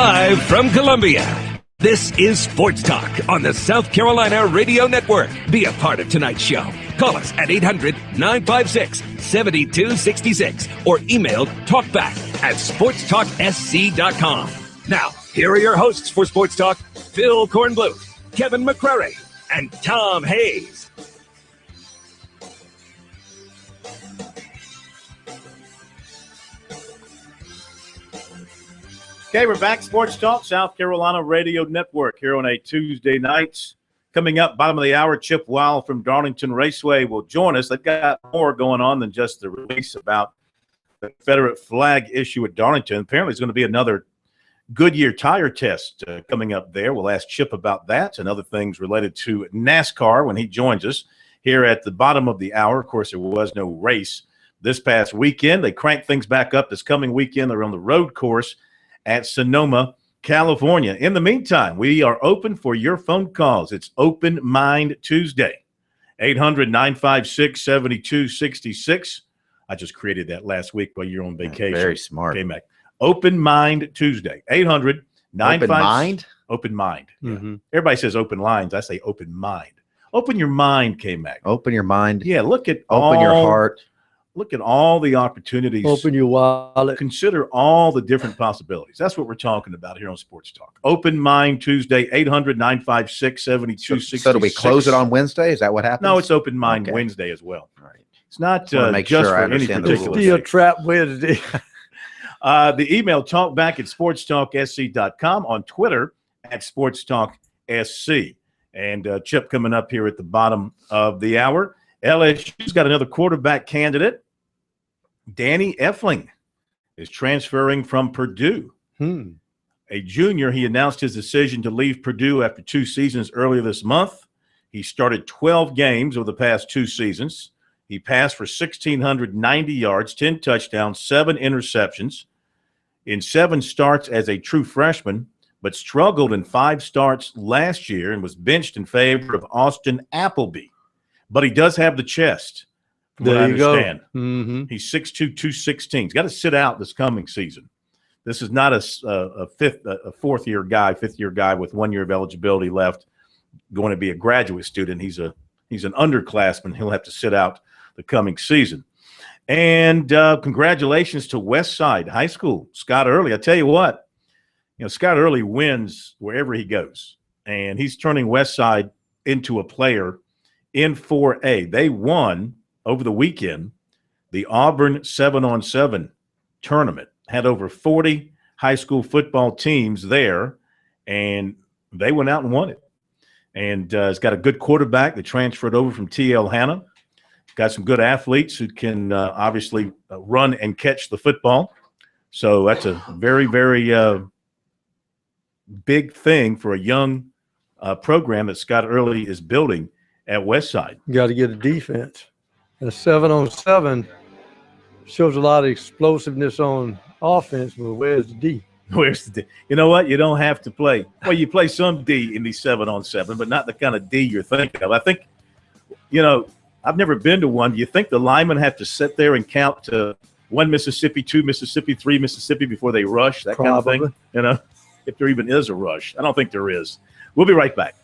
Live from Columbia, this is Sports Talk on the South Carolina Radio Network. Be a part of tonight's show. Call us at 800-956-7266 or email talkback@sportstalksc.com. Now, here are your hosts for Sports Talk, Phil Kornbluth, Kevin McCrary, and Tom Hayes. Okay, we're back. Sports Talk, South Carolina Radio Network here on a Tuesday night. Coming up, bottom of the hour, Chip Weil from Darlington Raceway will join us. They've got more going on than just the release about the Confederate flag issue at Darlington. Apparently, there's going to be another Goodyear tire test coming up there. We'll ask Chip about that and other things related to NASCAR when he joins us here at the bottom of the hour. Of course, there was no race this past weekend. They cranked things back up this coming weekend. They're on the road course at Sonoma, California. In the meantime, we are open for your phone calls. It's Open Mind Tuesday, 800-956-7266. I just created that last week while you're on vacation. Very smart. Okay, Mac. Open Mind Tuesday, 800-956. Open mind? Open mind. Mm-hmm. Yeah. Everybody says open lines. I say open mind. Open your mind, K-Mac. Open your mind. Yeah, look at Open your heart. Look at all the opportunities. Open your wallet. Consider all the different possibilities. That's what we're talking about here on Sports Talk. Open Mind Tuesday, 800-956-7266. So do we close it on Wednesday? Is that what happens? No, it's Open Mind Wednesday as well. All right. It's not make just sure I for any understand the particular Steel day. trap Wednesday. The email talkback@sportstalksc.com, on Twitter @sportstalksc. And Chip coming up here at the bottom of the hour. LSU's got another quarterback candidate. Danny Effling is transferring from Purdue. A junior, he announced his decision to leave Purdue after 2 seasons earlier this month. He started 12 games over the past 2 seasons. He passed for 1,690 yards, 10 touchdowns, 7 interceptions in 7 starts as a true freshman, but struggled in 5 starts last year and was benched in favor of Austin Appleby. But he does have the chest. There you go. Mm-hmm. He's 6'2", 216. He's got to sit out this coming season. This is not a fifth-year guy with 1 year of eligibility left, going to be a graduate student. He's an underclassman. He'll have to sit out the coming season. And congratulations to Westside High School, Scott Early. I tell you what, Scott Early wins wherever he goes, and he's turning Westside into a player in 4A. They won over the weekend the Auburn 7-on-7 tournament. Had over 40 high school football teams there, and they went out and won it. And it's got a good quarterback that transferred over from T.L. Hanna. Got some good athletes who can obviously run and catch the football. So that's a very, very big thing for a young program that Scott Early is building at Westside. You got to get a defense. A 7-on-7 shows a lot of explosiveness on offense, but where's the D? Where's the D? You know what? You don't have to play. Well, you play some D in these 7-on-7, but not the kind of D you're thinking of. I think, I've never been to one. Do you think the linemen have to sit there and count to 1 Mississippi, 2 Mississippi, 3 Mississippi before they rush? That Probably. Kind of thing? If there even is a rush. I don't think there is. We'll be right back.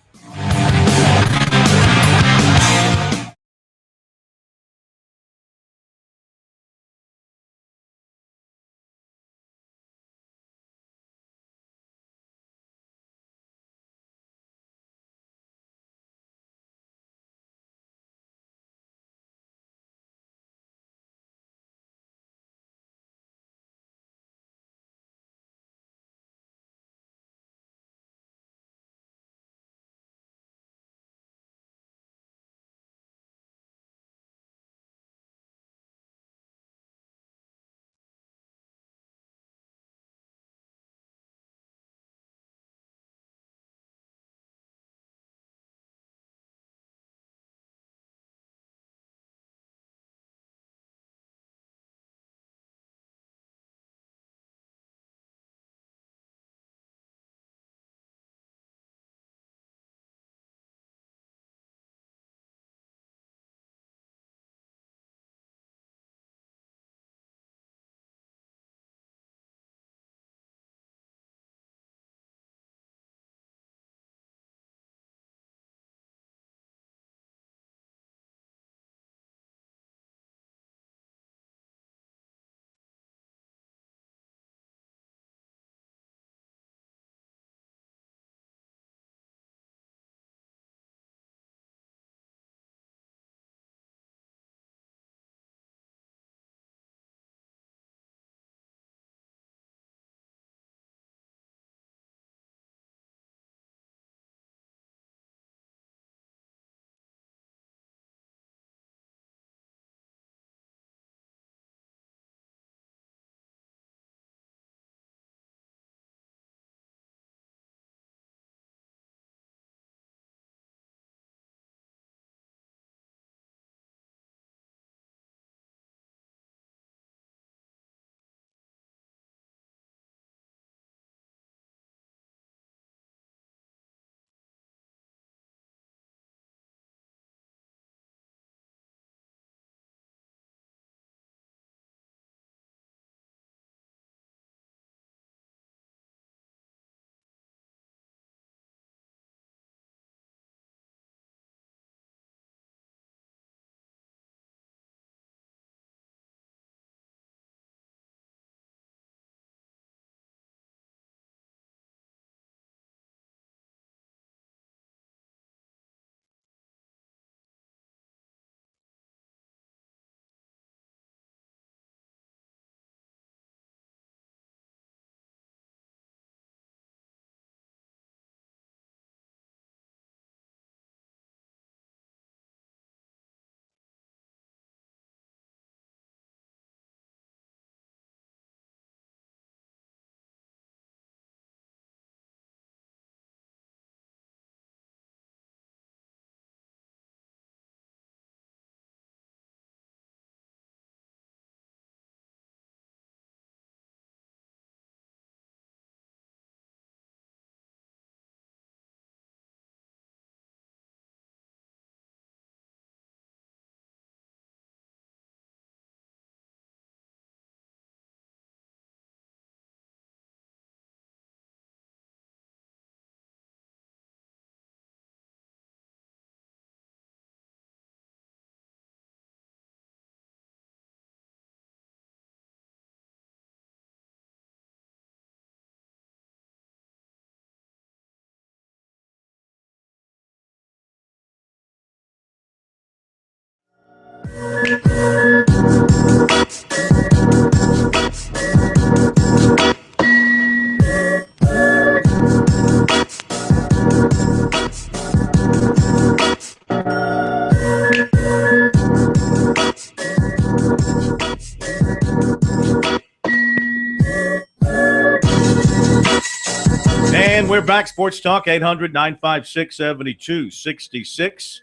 And we're back. Sports Talk, 800-956-7266.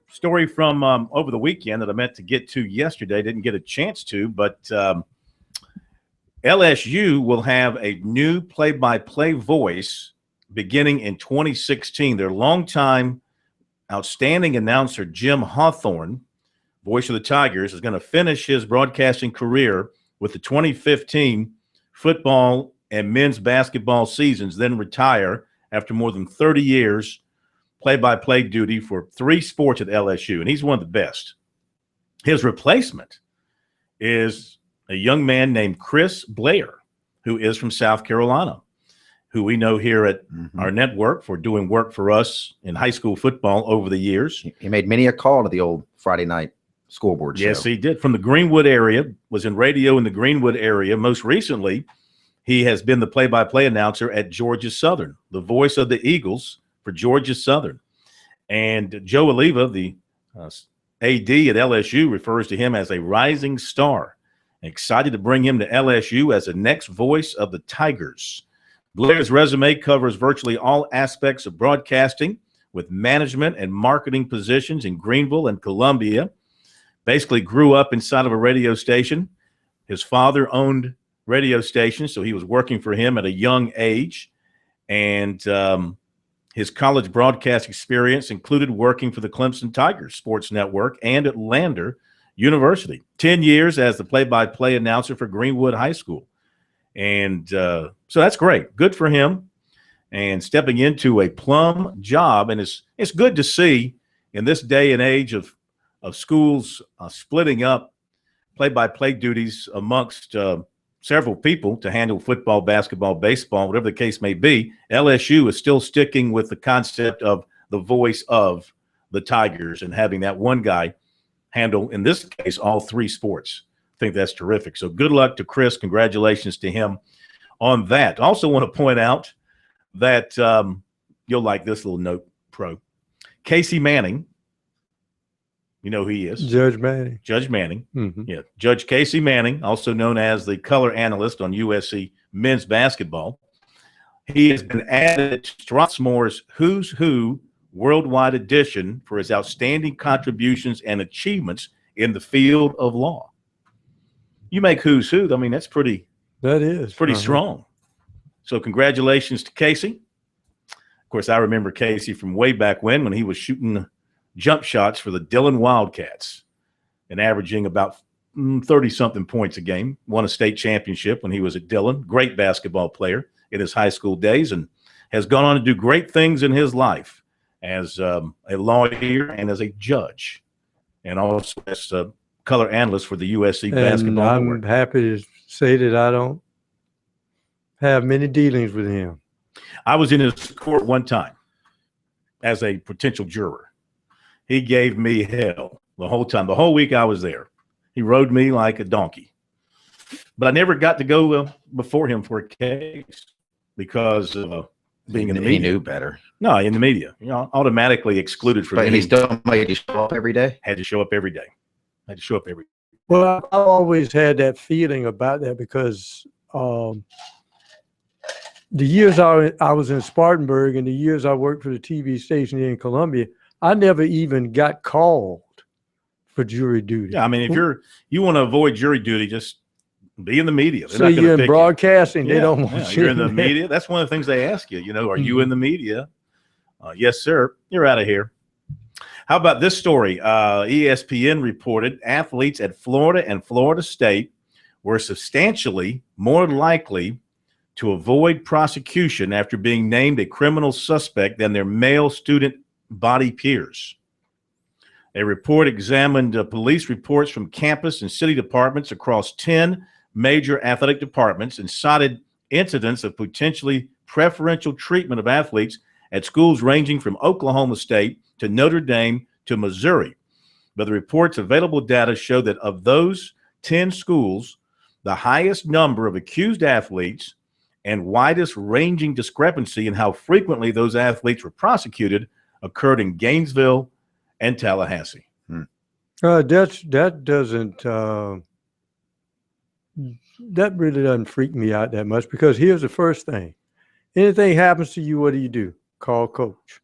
Story from over the weekend that I meant to get to yesterday. Didn't get a chance to, but LSU will have a new play-by-play voice beginning in 2016. Their longtime outstanding announcer, Jim Hawthorne, voice of the Tigers, is going to finish his broadcasting career with the 2015 football and men's basketball seasons, then retire after more than 30 years play-by-play duty for 3 sports at LSU, and he's one of the best. His replacement is a young man named Chris Blair, who is from South Carolina, who we know here at our network for doing work for us in high school football over the years. He made many a call to the old Friday night scoreboard show. Yes, he did. From the Greenwood area, was in radio in the Greenwood area. Most recently, he has been the play-by-play announcer at Georgia Southern, the voice of the Eagles for Georgia Southern. And Joe Oliva, the AD at LSU, refers to him as a rising star. Excited to bring him to LSU as the next voice of the Tigers. Blair's resume covers virtually all aspects of broadcasting with management and marketing positions in Greenville and Columbia. Basically grew up inside of a radio station. His father owned radio stations, so he was working for him at a young age. And his college broadcast experience included working for the Clemson Tigers Sports Network and at Lander University. 10 years as the play-by-play announcer for Greenwood High School. And so that's great. Good for him. And stepping into a plum job. And it's good to see in this day and age of schools splitting up play-by-play duties amongst several people to handle football, basketball, baseball, whatever the case may be. LSU is still sticking with the concept of the voice of the Tigers and having that one guy handle, in this case, all 3 sports. I think that's terrific. So good luck to Chris. Congratulations to him on that. Also want to point out that you'll like this little note, Pro. Casey Manning, you know who he is. Judge Manning. Judge Manning. Yeah. Judge Casey Manning, also known as the color analyst on USC men's basketball. He has been added to Strathmore's Who's Who Worldwide Edition for his outstanding contributions and achievements in the field of law. You make Who's Who. I mean, that's pretty. That is pretty strong. So congratulations to Casey. Of course, I remember Casey from way back when he was shooting jump shots for the Dillon Wildcats and averaging about 30-something points a game. Won a state championship when he was at Dillon. Great basketball player in his high school days and has gone on to do great things in his life as a lawyer and as a judge and also as a color analyst for the USC basketball I'm network. Happy to say that I don't have many dealings with him. I was in his court one time as a potential juror. He gave me hell the whole time, the whole week I was there. He rode me like a donkey. But I never got to go before him for a case because being in the media. He knew better. No, in the media. You know, automatically excluded from But he still made you show up every day? Had to show up every day. Had to show up every day. Well, I've always had that feeling about that because the years I was in Spartanburg and the years I worked for the TV station here in Columbia, I never even got called for jury duty. Yeah, I mean, if you want to avoid jury duty, just be in the media. So you're in broadcasting, they don't want you. You're in the media. That's one of the things they ask you. You know, are you in the media? Yes, sir. You're out of here. How about this story? ESPN reported athletes at Florida and Florida State were substantially more likely to avoid prosecution after being named a criminal suspect than their male student body peers. A report examined police reports from campus and city departments across 10 major athletic departments and cited incidents of potentially preferential treatment of athletes at schools ranging from Oklahoma State to Notre Dame to Missouri. But the report's available data show that of those 10 schools, the highest number of accused athletes and widest ranging discrepancy in how frequently those athletes were prosecuted occurred in Gainesville and Tallahassee. That really doesn't freak me out that much because here's the first thing. Anything happens to you, what do? Call coach.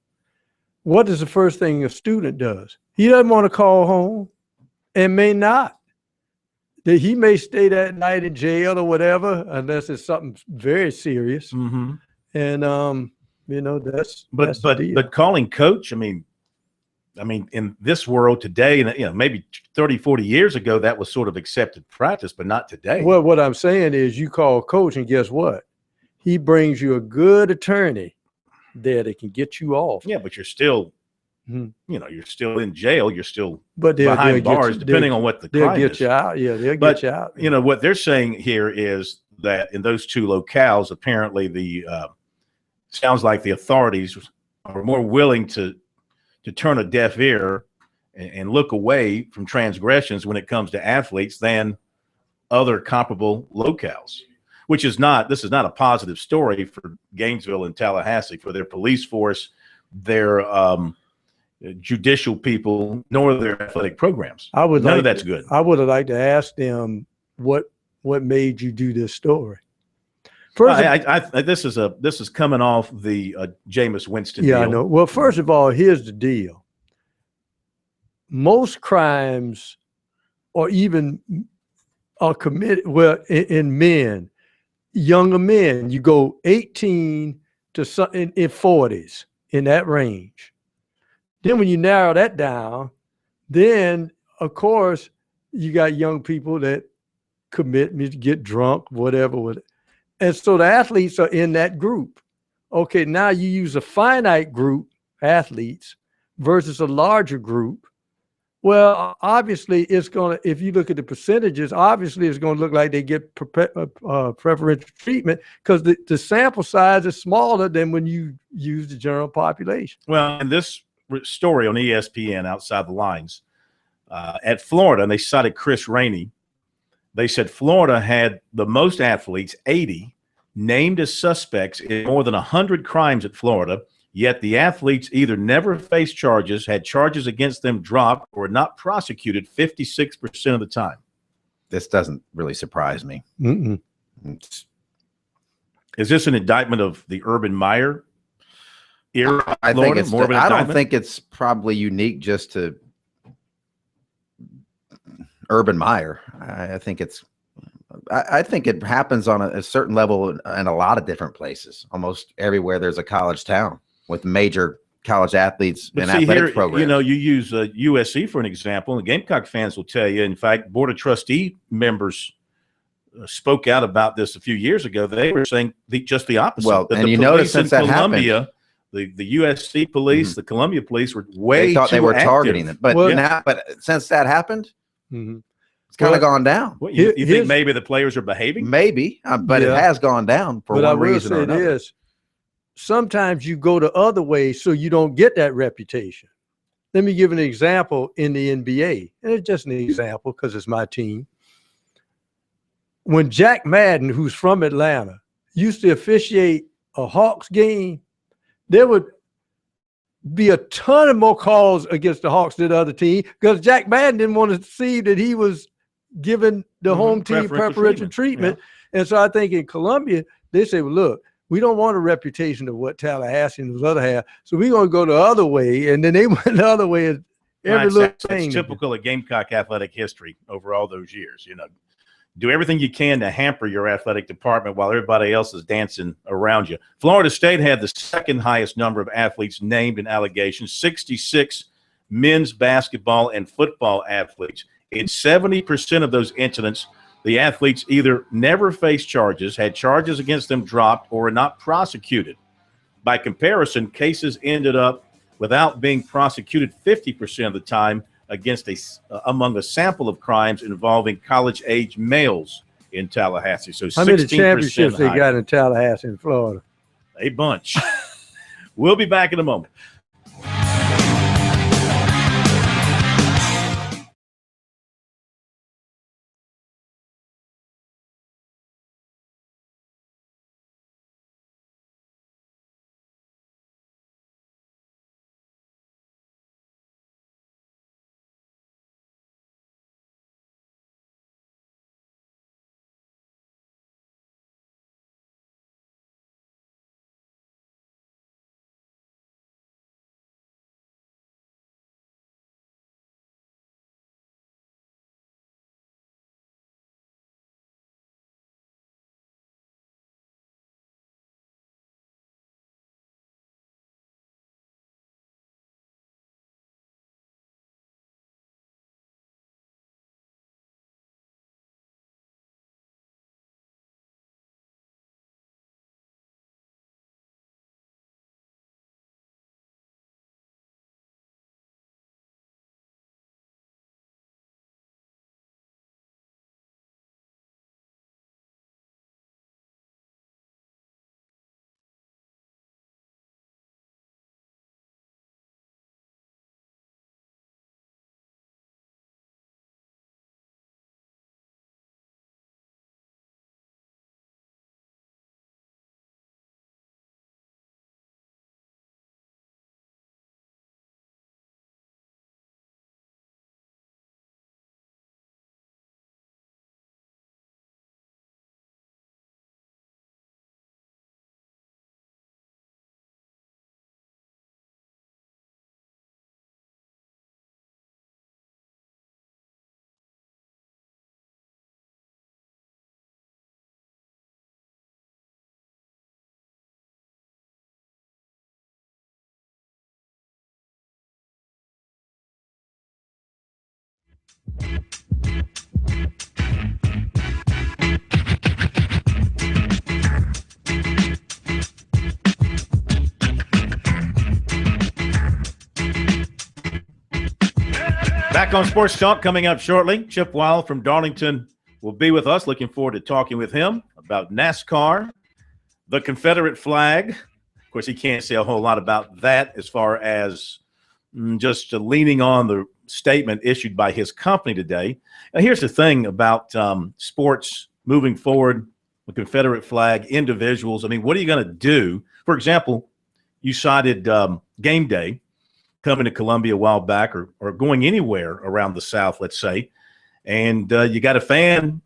What is the first thing a student does? He doesn't want to call home and may not. He may stay that night in jail or whatever, unless it's something very serious. Mm-hmm. And that's but calling coach, I mean, in this world today, and maybe 30, 40 years ago, that was sort of accepted practice, but not today. Well, what I'm saying is you call coach, and guess what? He brings you a good attorney there that can get you off. Yeah, but you're still, you're still in jail. You're still behind bars, depending on what the crime is. They'll get you out. Yeah, they'll get you out. What they're saying here is that in those two locales, apparently sounds like the authorities are more willing to turn a deaf ear and look away from transgressions when it comes to athletes than other comparable locales, this is not a positive story for Gainesville and Tallahassee, for their police force, their judicial people, nor their athletic programs. None of that's good. I would have liked to ask them what made you do this story. First, this is coming off the Jameis Winston deal. Yeah, I know. Well, first of all, here's the deal. Most crimes are committed, in men, younger men. You go 18 to in 40s, in that range. Then when you narrow that down, then, of course, you got young people that get drunk, whatever. And so the athletes are in that group. Okay, now you use a finite group, athletes, versus a larger group. Well, obviously, if you look at the percentages, obviously it's going to look like they get preferential treatment because the sample size is smaller than when you use the general population. Well, in this story on ESPN, Outside the Lines, at Florida, and they cited Chris Rainey. They said Florida had the most athletes, 80, named as suspects in more than 100 crimes at Florida, yet the athletes either never faced charges, had charges against them dropped, or not prosecuted 56% of the time. This doesn't really surprise me. Is this an indictment of the Urban Meyer era? I don't think it's probably unique just to Urban Meyer. I think it happens on a certain level in a lot of different places. Almost everywhere there's a college town with major college athletes and athletic programs. You use USC for an example. The Gamecock fans will tell you. In fact, Board of Trustee members spoke out about this a few years ago. They were saying just the opposite. Well, and you notice since that happened, the USC police, the Columbia police were way they thought they were active. targeting them. But but since that happened, it's kind of gone down. What, you think maybe the players are behaving? Maybe, but it has gone down for one reason or another. Sometimes you go the other way so you don't get that reputation. Let me give an example in the NBA. And it's just an example because it's my team. When Jack Madden, who's from Atlanta, used to officiate a Hawks game, there would be a ton of more calls against the Hawks than the other team because Jack Madden didn't want to see that he was giving the home team preferential treatment. Yeah. And so I think in Columbia, they say, well, look, we don't want a reputation of what Tallahassee and those other have, so we're going to go the other way. And then they went the other way. And every little thing. It's typical of Gamecock athletic history over all those years. Do everything you can to hamper your athletic department while everybody else is dancing around you. Florida State had the second highest number of athletes named in allegations, 66 men's basketball and football athletes. In 70% of those incidents, the athletes either never faced charges, had charges against them dropped, or were not prosecuted. By comparison, cases ended up without being prosecuted 50% of the time against among a sample of crimes involving college-age males in Tallahassee. So how many championships they got in Tallahassee and Florida? A bunch. We'll be back in a moment. Back on Sports Talk coming up shortly. Chip Wild from Darlington will be with us. Looking forward to talking with him about NASCAR, the Confederate flag. Of course, he can't say a whole lot about that as far as just leaning on the statement issued by his company today. Now, here's the thing about sports moving forward, the Confederate flag, individuals. I mean, what are you going to do? For example, you cited game day coming to Columbia a while back, or going anywhere around the South, let's say, and you got a fan,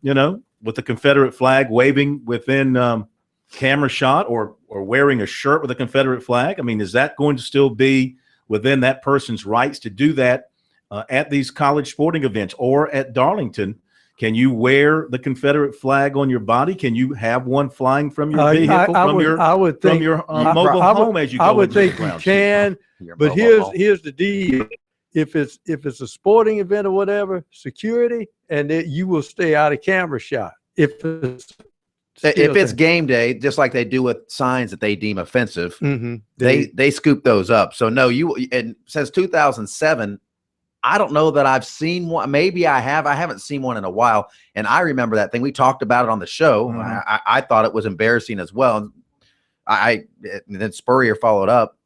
with the Confederate flag waving within camera shot, or wearing a shirt with a Confederate flag. I mean, is that going to still be within that person's rights to do that at these college sporting events or at Darlington? Can you wear the Confederate flag on your body? Can you have one flying from your vehicle, from your mobile home as you go? I would think you can, but here's the deal: if it's a sporting event or whatever, security, and you will stay out of camera shot. If it's game day, just like they do with signs that they deem offensive, they scoop those up. So no, and since 2007. I don't know that I've seen one. Maybe I have. I haven't seen one in a while. And I remember that thing. We talked about it on the show. I thought it was embarrassing as well. And then Spurrier followed up.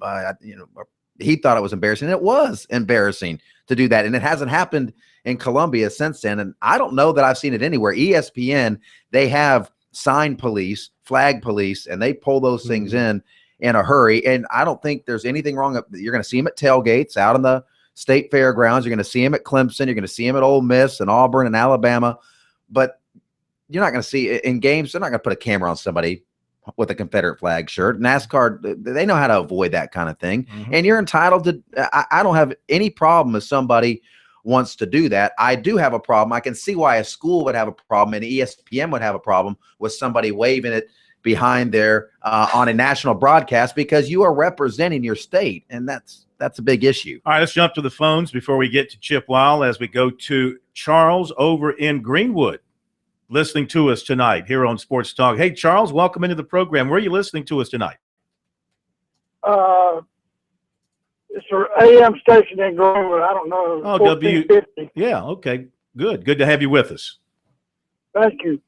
He thought it was embarrassing. It was embarrassing to do that. And it hasn't happened in Columbia since then. And I don't know that I've seen it anywhere. ESPN, they have sign police, flag police, and they pull those things in a hurry. And I don't think there's anything wrong. You're going to see them at tailgates out in the state fairgrounds. You're going to see him at Clemson. You're going to see him at Ole Miss and Auburn and Alabama. But you're not going to see in games. They're not going to put a camera on somebody with a Confederate flag shirt. NASCAR, they know how to avoid that kind of thing. And you're entitled to. I don't have any problem if somebody wants to do that. I do have a problem. I can see why a school would have a problem and ESPN would have a problem with somebody waving it behind there on a national broadcast, because you are representing your state, and that's a big issue. All right, let's jump to the phones before we get to Chip Wild as we go to Charles over in Greenwood, listening to us tonight here on Sports Talk. Hey, Charles, welcome into the program. Where are you listening to us tonight? It's an AM station in Greenwood. I don't know. Oh, W50. Yeah, okay, good. Good to have you with us. Thank you.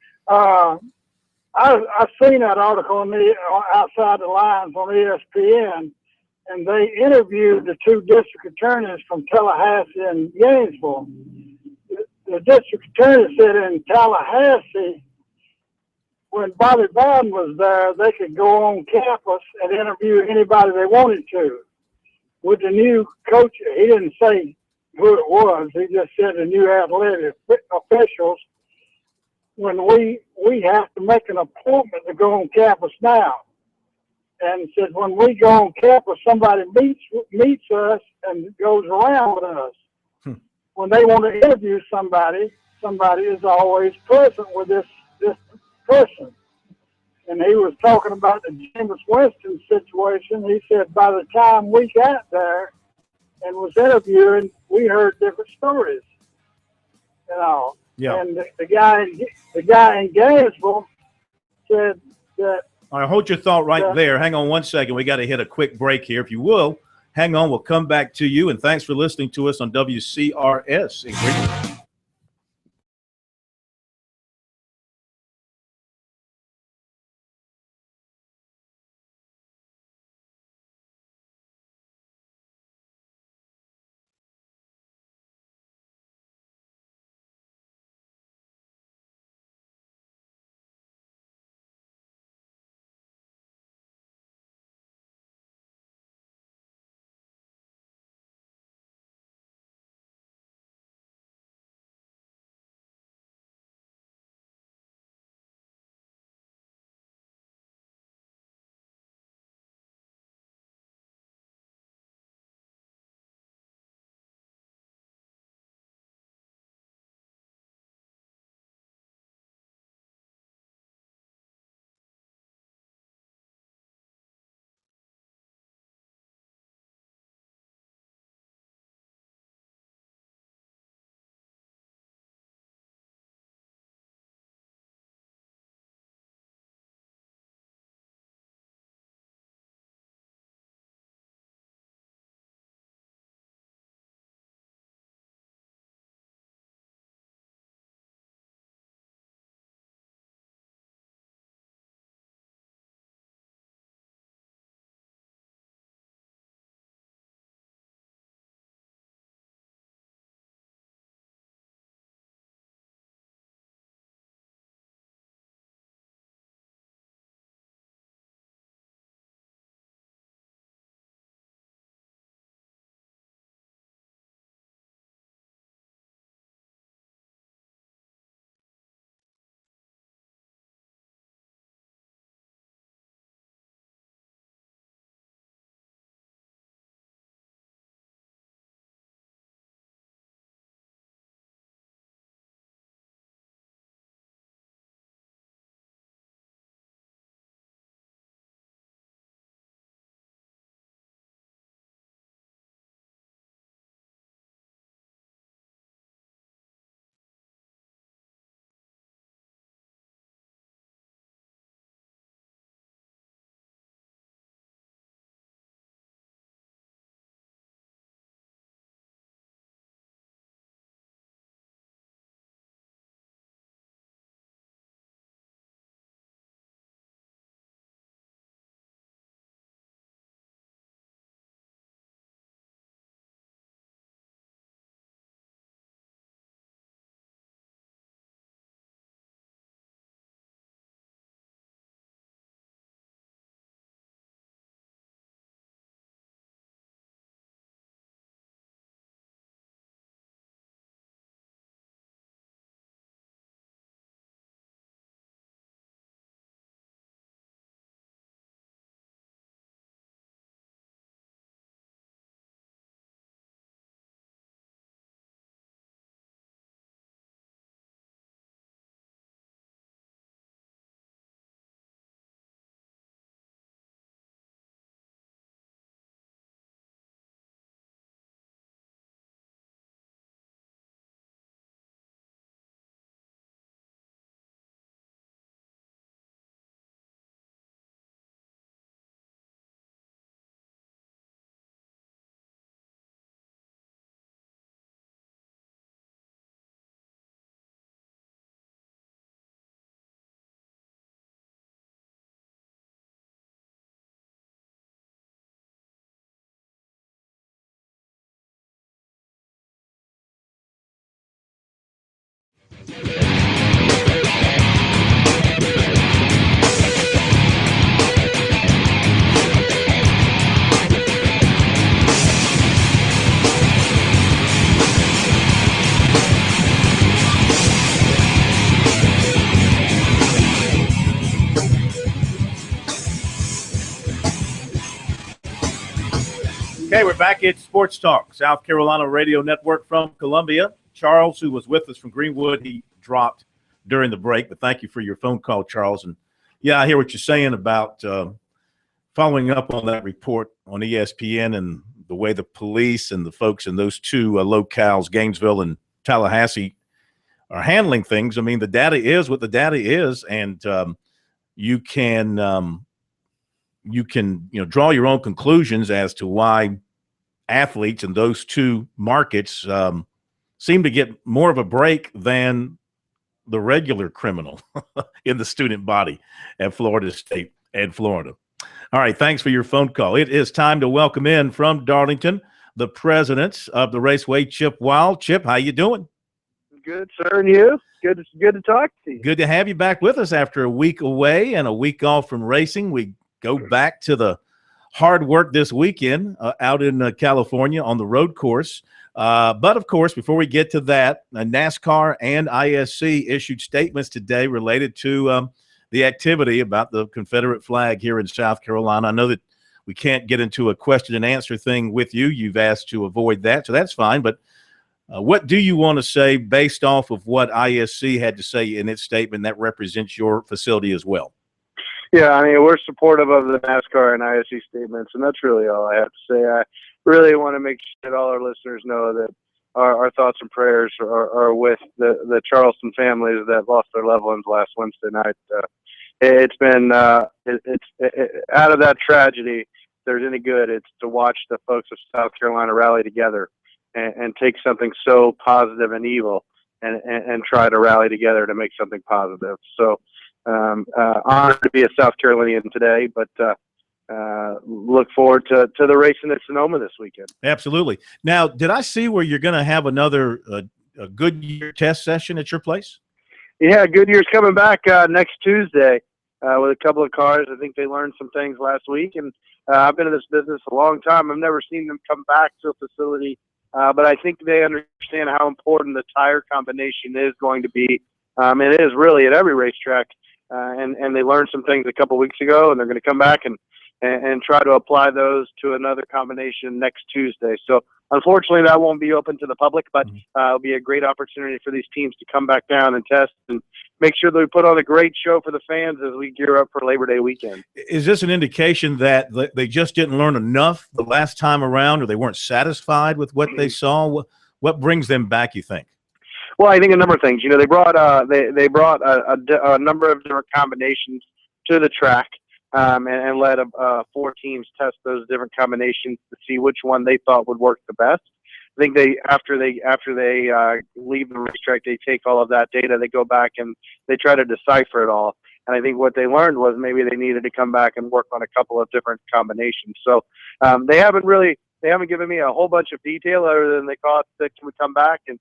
I've seen that article on Outside the Lines on ESPN, and they interviewed the two district attorneys from Tallahassee and Gainesville. The district attorney said in Tallahassee, when Bobby Bowden was there, they could go on campus and interview anybody they wanted to. With the new coach, he didn't say who it was. He just said the new athletic officials. When we have to make an appointment to go on campus now. And said when we go on campus, somebody meets us and goes around with us. When they want to interview somebody is always present with this person. And he was talking about the Jameis Winston situation. He said by the time we got there and was interviewing, we heard different stories. Yeah. And the guy in Gainesville said that. All right, hold your thought right there. Hang on one second. We got to hit a quick break here. If you will, hang on. We'll come back to you. And thanks for listening to us on WCRS in Greenwood. Okay, we're back at Sports Talk, South Carolina Radio Network from Columbia. Charles, who was with us from Greenwood, he dropped during the break, but thank you for your phone call, Charles. And yeah, I hear what you're saying about following up on that report on ESPN and the way the police and the folks in those two locales, Gainesville and Tallahassee, are handling things. I mean, the data is what the data is, and you can draw your own conclusions as to why athletes in those two markets seem to get more of a break than the regular criminal in the student body at Florida State and Florida. All right, thanks for your phone call. It is time to welcome in from Darlington the president of the Raceway, Chip Wild. Chip, how you doing? Good, sir, and you? Good to talk to you. Good to have you back with us after a week away and a week off from racing. We go back to the hard work this weekend out in California on the road course. But, of course, before we get to that, NASCAR and ISC issued statements today related to the activity about the Confederate flag here in South Carolina. I know that we can't get into a question and answer thing with you. You've asked to avoid that, so that's fine. But what do you want to say based off of what ISC had to say in its statement that represents your facility as well? Yeah, I mean, we're supportive of the NASCAR and ISC statements, and that's really all I have to say. I really want to make sure that all our listeners know that our thoughts and prayers are with the Charleston families that lost their loved ones last Wednesday night. It's been out of that tragedy, if there's any good, it's to watch the folks of South Carolina rally together and take something so positive and evil and try to rally together to make something positive. So honored to be a South Carolinian today, but look forward to the racing at Sonoma this weekend. Absolutely. Now, did I see where you're going to have another a Goodyear test session at your place? Yeah, Goodyear's coming back next Tuesday with a couple of cars. I think they learned some things last week, and I've been in this business a long time. I've never seen them come back to a facility, but I think they understand how important the tire combination is going to be. It is really at every racetrack, and they learned some things a couple weeks ago, and they're going to come back and try to apply those to another combination next Tuesday. So unfortunately that won't be open to the public, but it'll be a great opportunity for these teams to come back down and test and make sure that we put on a great show for the fans as we gear up for Labor Day weekend. Is this an indication that they just didn't learn enough the last time around, or they weren't satisfied with what they saw? What brings them back, you think? Well, I think a number of things. You know, they brought a number of different combinations to the track. And let 4 teams test those different combinations to see which one they thought would work the best. I think after they leave the racetrack, they take all of that data, they go back and they try to decipher it all. And I think what they learned was maybe they needed to come back and work on a couple of different combinations. So they haven't given me a whole bunch of detail other than they call it that can we come back, and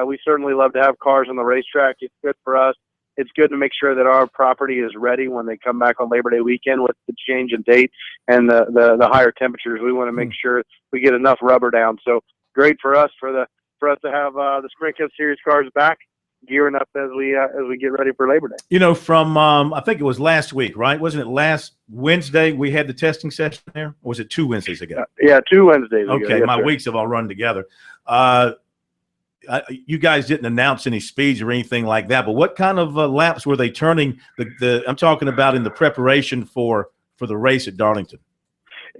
we certainly love to have cars on the racetrack. It's good for us. It's good to make sure that our property is ready when they come back on Labor Day weekend with the change in date and the higher temperatures. We want to make sure we get enough rubber down. So great for us to have the Sprint Cup Series cars back, gearing up as we get ready for Labor Day. You know, from I think it was last week, right? Wasn't it last Wednesday we had the testing session there? Or was it 2 Wednesdays ago? Yeah, 2 Wednesdays ago. Okay, yes, my sir. weeks have all run together. You guys didn't announce any speeds or anything like that, but what kind of laps were they turning? I'm talking about in the preparation for the race at Darlington.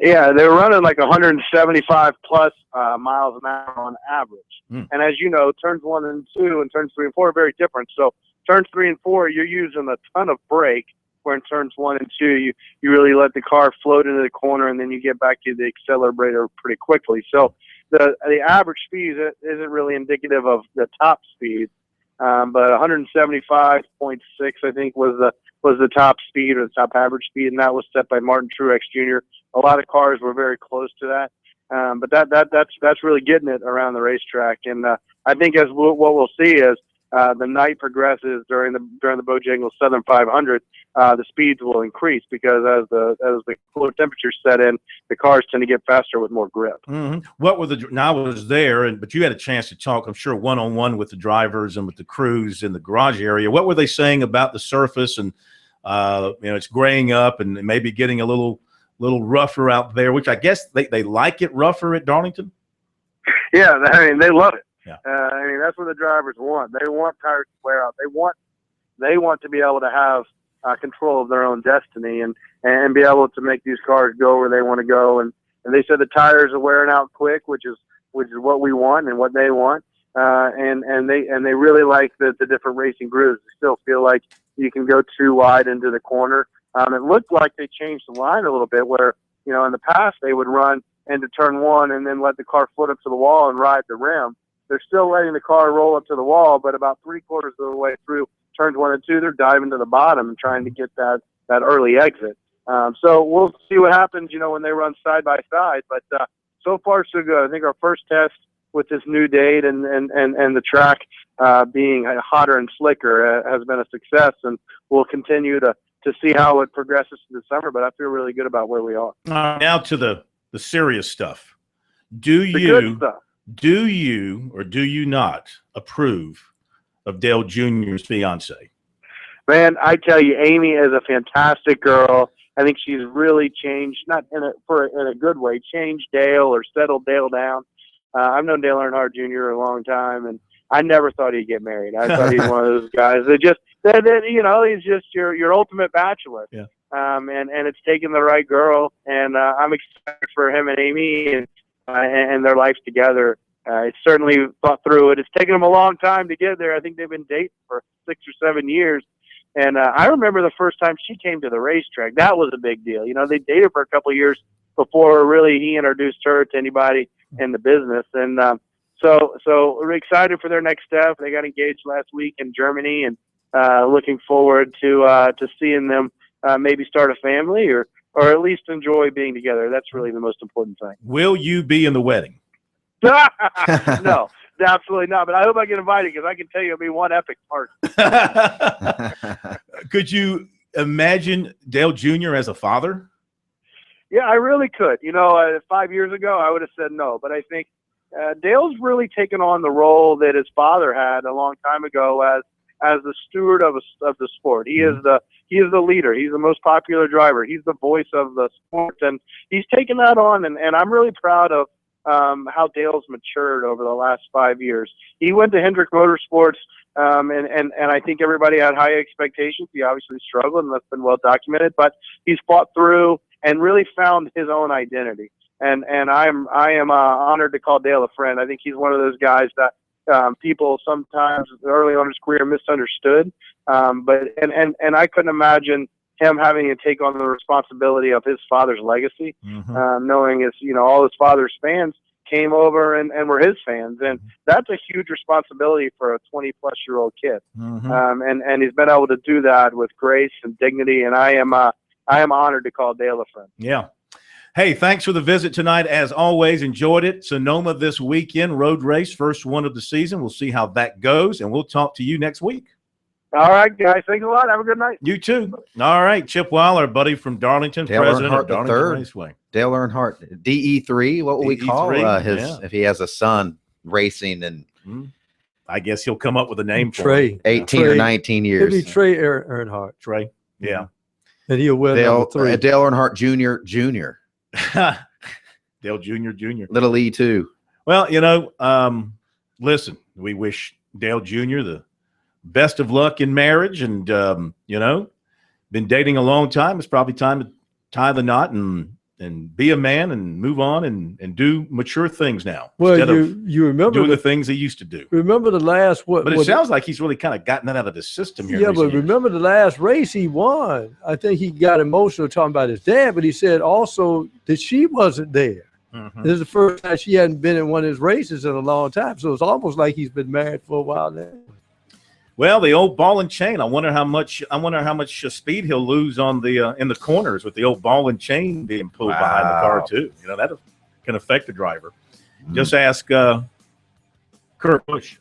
Yeah, they were running like 175 plus miles an hour on average. And as you know, turns 1 and 2 and turns 3 and 4 are very different. So turns 3 and 4, you're using a ton of brake. Where in turns 1 and 2, you really let the car float into the corner, and then you get back to the accelerator pretty quickly. So the average speed isn't really indicative of the top speed, but 175.6 I think was the top speed or the top average speed, and that was set by Martin Truex Jr. A lot of cars were very close to that, but that's really getting it around the racetrack. And I think as what we'll see is the night progresses during the Bojangles Southern 500, the speeds will increase because as the cooler temperatures set in, the cars tend to get faster with more grip. Mm-hmm. What were now I was there, but you had a chance to talk, I'm sure, one-on-one with the drivers and with the crews in the garage area. What were they saying about the surface and it's graying up and maybe getting a little little rougher out there, which I guess they like it rougher at Darlington. Yeah, I mean, they love it. Yeah. I mean, that's what the drivers want. They want tires to wear out. They want to be able to have control of their own destiny and be able to make these cars go where they want to go. And they said the tires are wearing out quick, which is what we want and what they want. And they really like the different racing grooves. They still feel like you can go too wide into the corner. It looked like they changed the line a little bit where, you know, in the past they would run into turn one and then let the car foot up to the wall and ride the rim. They're still letting the car roll up to the wall, but about 3/4 of the way through turns 1 and 2, they're diving to the bottom and trying to get that early exit. So we'll see what happens, you know, when they run side by side. But so far so good. I think our first test with this new date and the track being hotter and slicker has been a success, and we'll continue to see how it progresses through the summer. But I feel really good about where we are. Now to the serious stuff. Do you or do you not approve of Dale Jr.'s fiance? Man, I tell you, Amy is a fantastic girl. I think she's really changed, not in a good way, changed Dale or settled Dale down. I've known Dale Earnhardt Jr. a long time, and I never thought he'd get married. I thought he's one of those guys that you know, he's just your ultimate bachelor. Yeah. And it's taken the right girl, and I'm excited for him and Amy and their life together. It's certainly thought through it. It's taken them a long time to get there. I think they've been dating for 6 or 7 years. And I remember the first time she came to the racetrack. That was a big deal. You know, they dated for a couple of years before really he introduced her to anybody in the business. And so we're excited for their next step. They got engaged last week in Germany, and looking forward to seeing them maybe start a family or at least enjoy being together. That's really the most important thing. Will you be in the wedding? No, absolutely not. But I hope I get invited, because I can tell you it'll be one epic party. Could you imagine Dale Jr. as a father? Yeah, I really could. You know, 5 years ago, I would have said no. But I think Dale's really taken on the role that his father had a long time ago as the steward of the sport. He is the leader. He's the most popular driver. He's the voice of the sport, and he's taken that on. And I'm really proud of how Dale's matured over the last 5 years. He went to Hendrick Motorsports, and I think everybody had high expectations. He obviously struggled, and that's been well documented. But he's fought through and really found his own identity. And I am honored to call Dale a friend. I think he's one of those guys that people sometimes early on in his career misunderstood. But I couldn't imagine him having to take on the responsibility of his father's legacy, knowing it's, you know, all his father's fans came over and were his fans. And that's a huge responsibility for a 20-plus-year-old kid. And he's been able to do that with grace and dignity. And I am honored to call Dale a friend. Yeah. Hey, thanks for the visit tonight. As always, enjoyed it. Sonoma this weekend, road race, first one of the season. We'll see how that goes, and we'll talk to you next week. All right, guys. Thanks a lot. Have a good night. You too. All right. Chip Weil, our buddy from Darlington, Dale president Earnhardt of Darlington III. Raceway. Dale Earnhardt, DE3. What will we call his if he has a son racing and I guess he'll come up with a name for Trey. him. 18 or 19 years. It'd be Trey Earnhardt. Trey. Yeah. And he'll win Dale number 3. Dale Earnhardt Jr. Dale Jr. Little E too. Well, you know, listen, we wish Dale Jr. the best of luck in marriage, and you know, been dating a long time. It's probably time to tie the knot and be a man and move on and do mature things now. Well, instead you remember doing the things he used to do. Remember the last But it sounds like he's really kind of gotten that out of the system here. Yeah, but remember the last race he won. I think he got emotional talking about his dad, but he said also that she wasn't there. This is the first time she hadn't been in one of his races in a long time. So it's almost like he's been married for a while now. Well, the old ball and chain. I wonder how much speed he'll lose on the in the corners with the old ball and chain being pulled behind the car too. You know, that can affect the driver. Just ask Kurt Busch.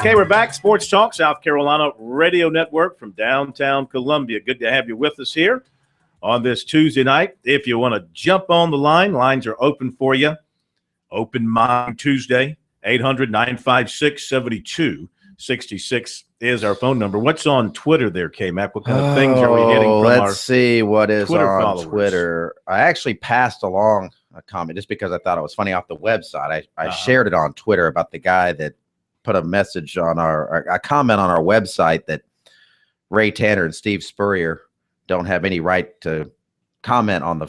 Okay, we're back. Sports Talk, South Carolina Radio Network from downtown Columbia. Good to have you with us here on this Tuesday night. If you want to jump on the line, lines are open for you. Open Mind Tuesday, 800-956-7266 is our phone number. What's on Twitter there, K-Mac? What kind of things are we getting from let's see what is Twitter on followers? Twitter. I actually passed along a comment just because I thought it was funny off the website. I shared it on Twitter about the guy that put a message on a comment on our website that Ray Tanner and Steve Spurrier don't have any right to comment on the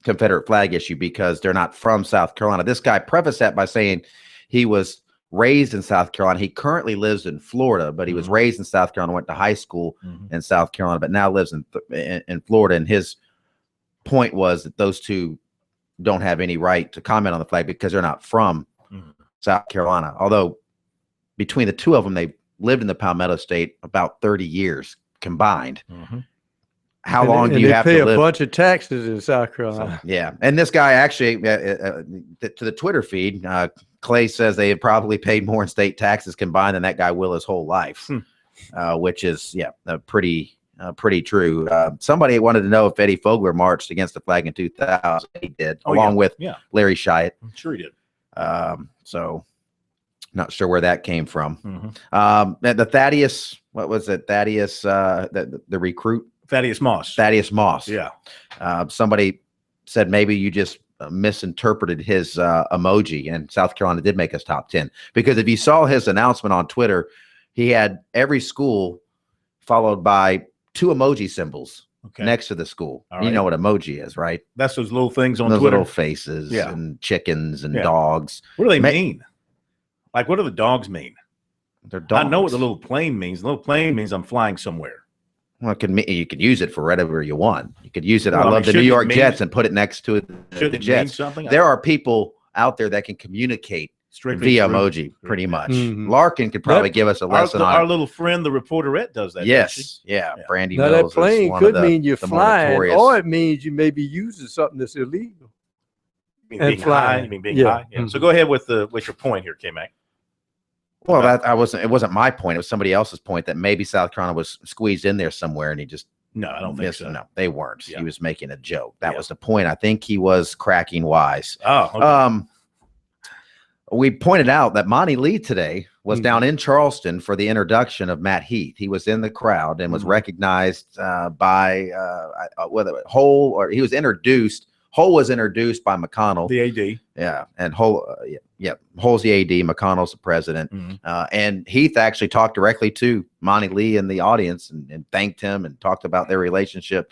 Confederate flag issue because they're not from South Carolina. This guy prefaced that by saying he was raised in South Carolina. He currently lives in Florida, but he was raised in South Carolina, went to high school in South Carolina, but now lives in Florida. And his point was that those two don't have any right to comment on the flag because they're not from South Carolina. Although between the two of them, they lived in the Palmetto State about 30 years combined. How long do you have to live? They pay a bunch of taxes in South Carolina. So, yeah. And this guy actually, to the Twitter feed, Clay says they had probably paid more in state taxes combined than that guy will his whole life, which is, pretty true. Somebody wanted to know if Eddie Fogler marched against the flag in 2000. He did, along with Larry Shyatt. I'm sure he did. So not sure where that came from. The Thaddeus, what was it? Thaddeus, the recruit. Thaddeus Moss. Yeah. Somebody said maybe you just misinterpreted his emoji, and South Carolina did make us top 10. Because if you saw his announcement on Twitter, he had every school followed by 2 emoji symbols next to the school. You know what emoji is, right? That's those little things on those Twitter. Little faces and chickens and dogs. What do they mean? Like, what do the dogs mean? They're dogs. I know what the little plane means. The little plane means I'm flying somewhere. Well, it can mean, you could use it for whatever you want. You could use it. Well, I love the New York Jets and put it next to the Jets. There are people out there that can communicate via emoji, pretty much. Larkin could probably give us a lesson on our little friend, the reporterette, does that. Yes, Brandy Now Mills. That plane could mean you're flying, or it means you may be using something that's illegal. And flying. You mean being high? Yeah. So go ahead with your point here, K-Mac. Well, it wasn't my point. It was somebody else's point that maybe South Carolina was squeezed in there somewhere, and he just I don't think so. No, they weren't. He was making a joke. That was the point. I think he was cracking wise. Oh, okay. We pointed out that Monty Lee today was down in Charleston for the introduction of Matt Heath. He was in the crowd and was recognized by whether Hull or he was introduced. Hull was introduced by McConnell, the AD. Yeah, and Hull, Hull's the AD. McConnell's the president, and Heath actually talked directly to Monty Lee in the audience and thanked him and talked about their relationship.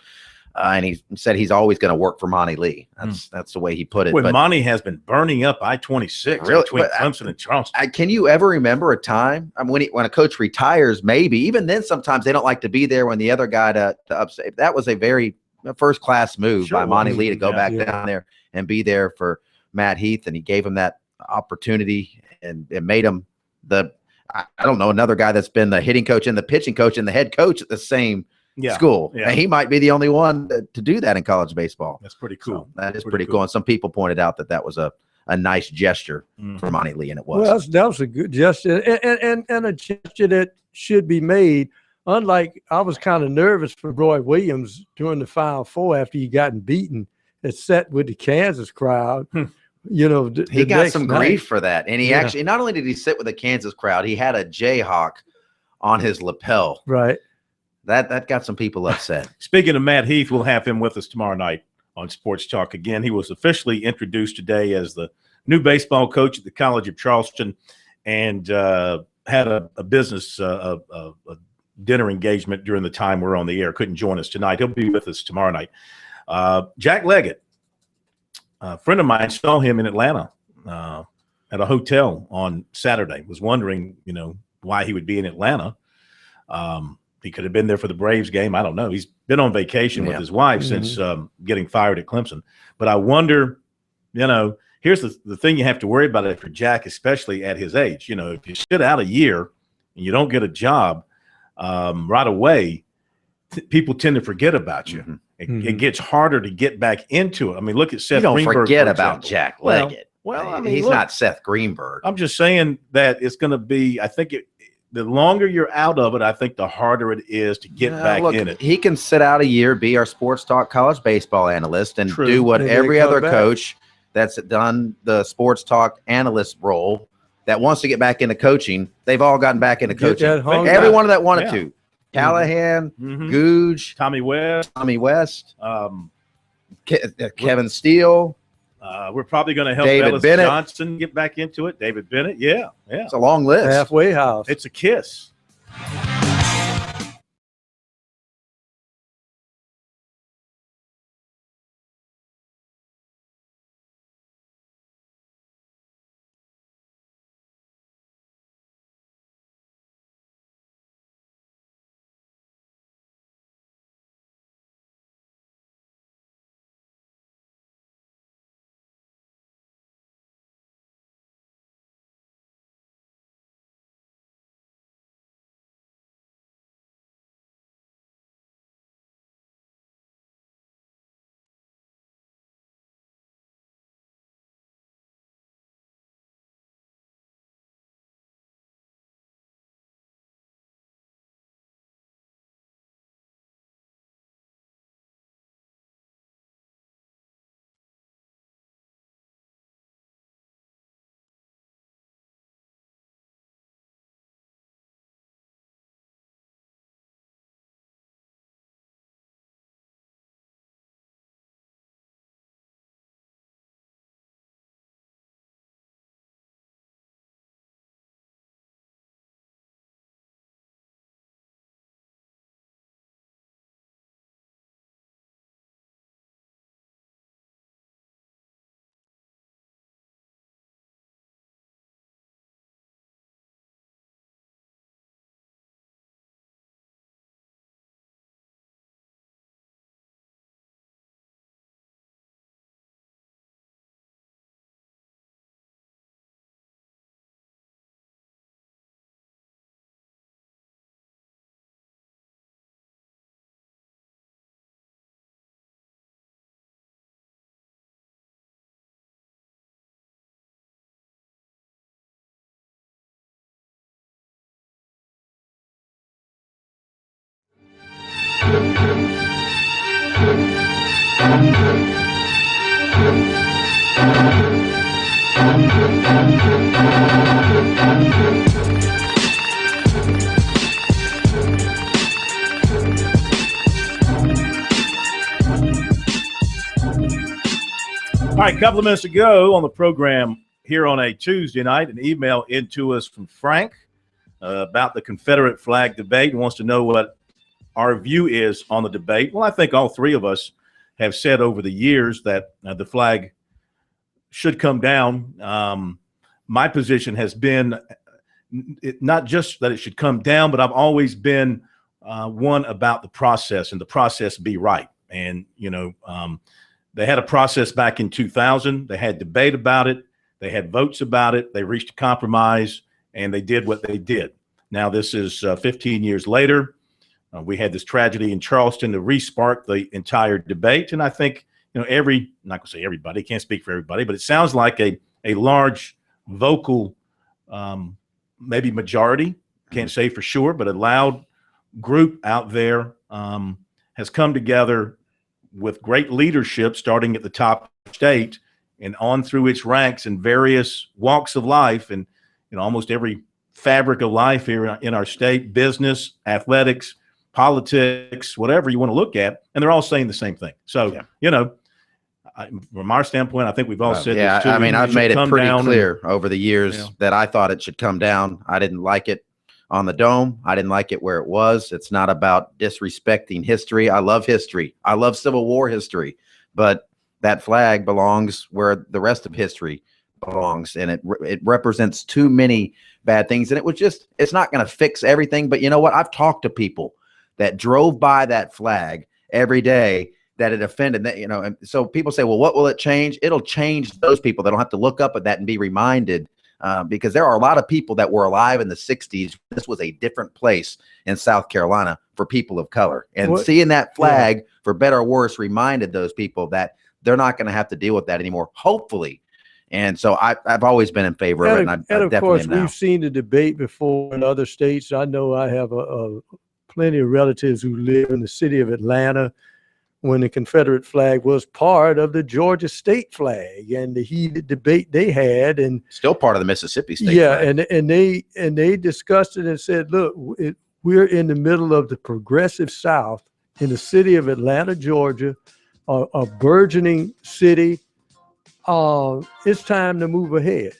And he said he's always going to work for Monty Lee. That's the way he put it. When Monty has been burning up I-26 between Clemson and Charleston. Can you ever remember a time? I mean, when a coach retires, maybe even then, sometimes they don't like to be there when the other guy to upset. That was a very first-class move by Monty Lee to go back down there and be there for Matt Heath, and he gave him that opportunity and it made him I don't know, another guy that's been the hitting coach and the pitching coach and the head coach at the same school. And he might be the only one to do that in college baseball. That's pretty cool. So that is pretty cool. And some people pointed out that was a nice gesture for Monty Lee, and it was. Well, that was a good gesture and a gesture that should be made. Unlike, I was kind of nervous for Roy Williams during the Final Four after he gotten beaten. It set with the Kansas crowd. You know, he got some grief for that, and he actually not only did he sit with the Kansas crowd, he had a Jayhawk on his lapel. Right. That got some people upset. Speaking of Matt Heath, we'll have him with us tomorrow night on Sports Talk again. He was officially introduced today as the new baseball coach at the College of Charleston, and had a business a dinner engagement during the time we're on the air. Couldn't join us tonight. He'll be with us tomorrow night. Jack Leggett, a friend of mine, saw him in Atlanta at a hotel on Saturday. Was wondering, why he would be in Atlanta. He could have been there for the Braves game. I don't know. He's been on vacation with his wife since getting fired at Clemson. But I wonder, here's the thing you have to worry about for Jack, especially at his age. If you sit out a year and you don't get a job right away, people tend to forget about you. It gets harder to get back into it. I mean, look at Seth you don't Greenberg. Forget about Jack Leggett. Well, I mean, he's not Seth Greenberg. I'm just saying that it's going to be, I think the longer you're out of it, I think the harder it is to get back in it. He can sit out a year, be our Sports Talk college baseball analyst, and do what every other coach that's done the Sports Talk analyst role that wants to get back into coaching. They've all gotten back into coaching. Every one of that wanted to. Callahan, Googe, Tommy West, Kevin Steele. We're probably going to help David Ellis Bennett. Johnson get back into it. David Bennett, yeah. It's a long list. Halfway house. It's a kiss. All right, a couple of minutes ago on the program here on a Tuesday night, an email into us from Frank about the Confederate flag debate. He wants to know what our view is on the debate. Well, I think all three of us have said over the years that the flag should come down. My position has been not just that it should come down, but I've always been one about the process and the process be right. And, they had a process back in 2000. They had debate about it. They had votes about it. They reached a compromise, and they did what they did. Now, this is 15 years later. We had this tragedy in Charleston to re-spark the entire debate. And I think, I'm not going to say everybody, can't speak for everybody, but it sounds like a large vocal, maybe majority, can't say for sure, but a loud group out there has come together with great leadership starting at the top of the state and on through its ranks in various walks of life and almost every fabric of life here in our state, business, athletics, politics, whatever you want to look at, and they're all saying the same thing. So, from our standpoint, I think we've all said this too. I mean, I've made it pretty clear over the years that I thought it should come down. I didn't like it on the dome. I didn't like it where it was. It's not about disrespecting history. I love history. I love Civil War history, but that flag belongs where the rest of history belongs, and it represents too many bad things. And it's not going to fix everything, but you know what? I've talked to people that drove by that flag every day that it offended that, and so people say, well, what will it change? It'll change those people that don't have to look up at that and be reminded, because there are a lot of people that were alive in the 60s. This was a different place in South Carolina for people of color, and seeing that flag, for better or worse, reminded those people that they're not going to have to deal with that anymore, hopefully. And so I've always been in favor of it, and I definitely of course, am now. we've seen the debate before in other states. I know I have plenty of relatives who live in the city of Atlanta when the Confederate flag was part of the Georgia state flag, and the heated debate they had, and still part of the Mississippi state flag. and they discussed it and said, look, we're in the middle of the progressive South in the city of Atlanta, Georgia, a burgeoning city. It's time to move ahead.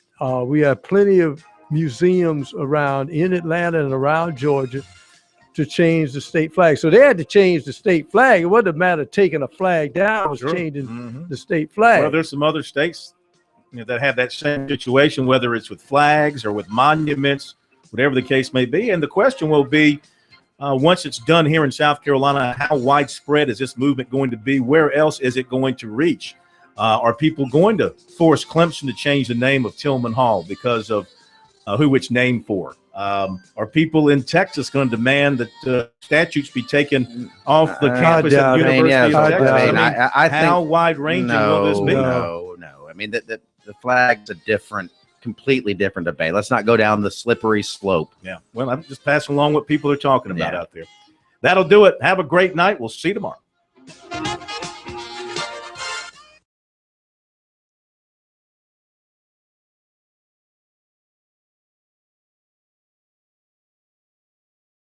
We have plenty of museums around in Atlanta and around Georgia to change the state flag. So they had to change the state flag. It wasn't a matter of taking a flag down, it was changing the state flag. Well, there's some other states that have that same situation, whether it's with flags or with monuments, whatever the case may be. And the question will be, once it's done here in South Carolina, how widespread is this movement going to be? Where else is it going to reach? Are people going to force Clemson to change the name of Tillman Hall because of who it's named for? Are people in Texas going to demand that statutes be taken off the campus of the University of Texas? I think, how wide-ranging will this be? No. I mean, the flag's a completely different debate. Let's not go down the slippery slope. Yeah. Well, I'm just passing along what people are talking about out there. That'll do it. Have a great night. We'll see you tomorrow.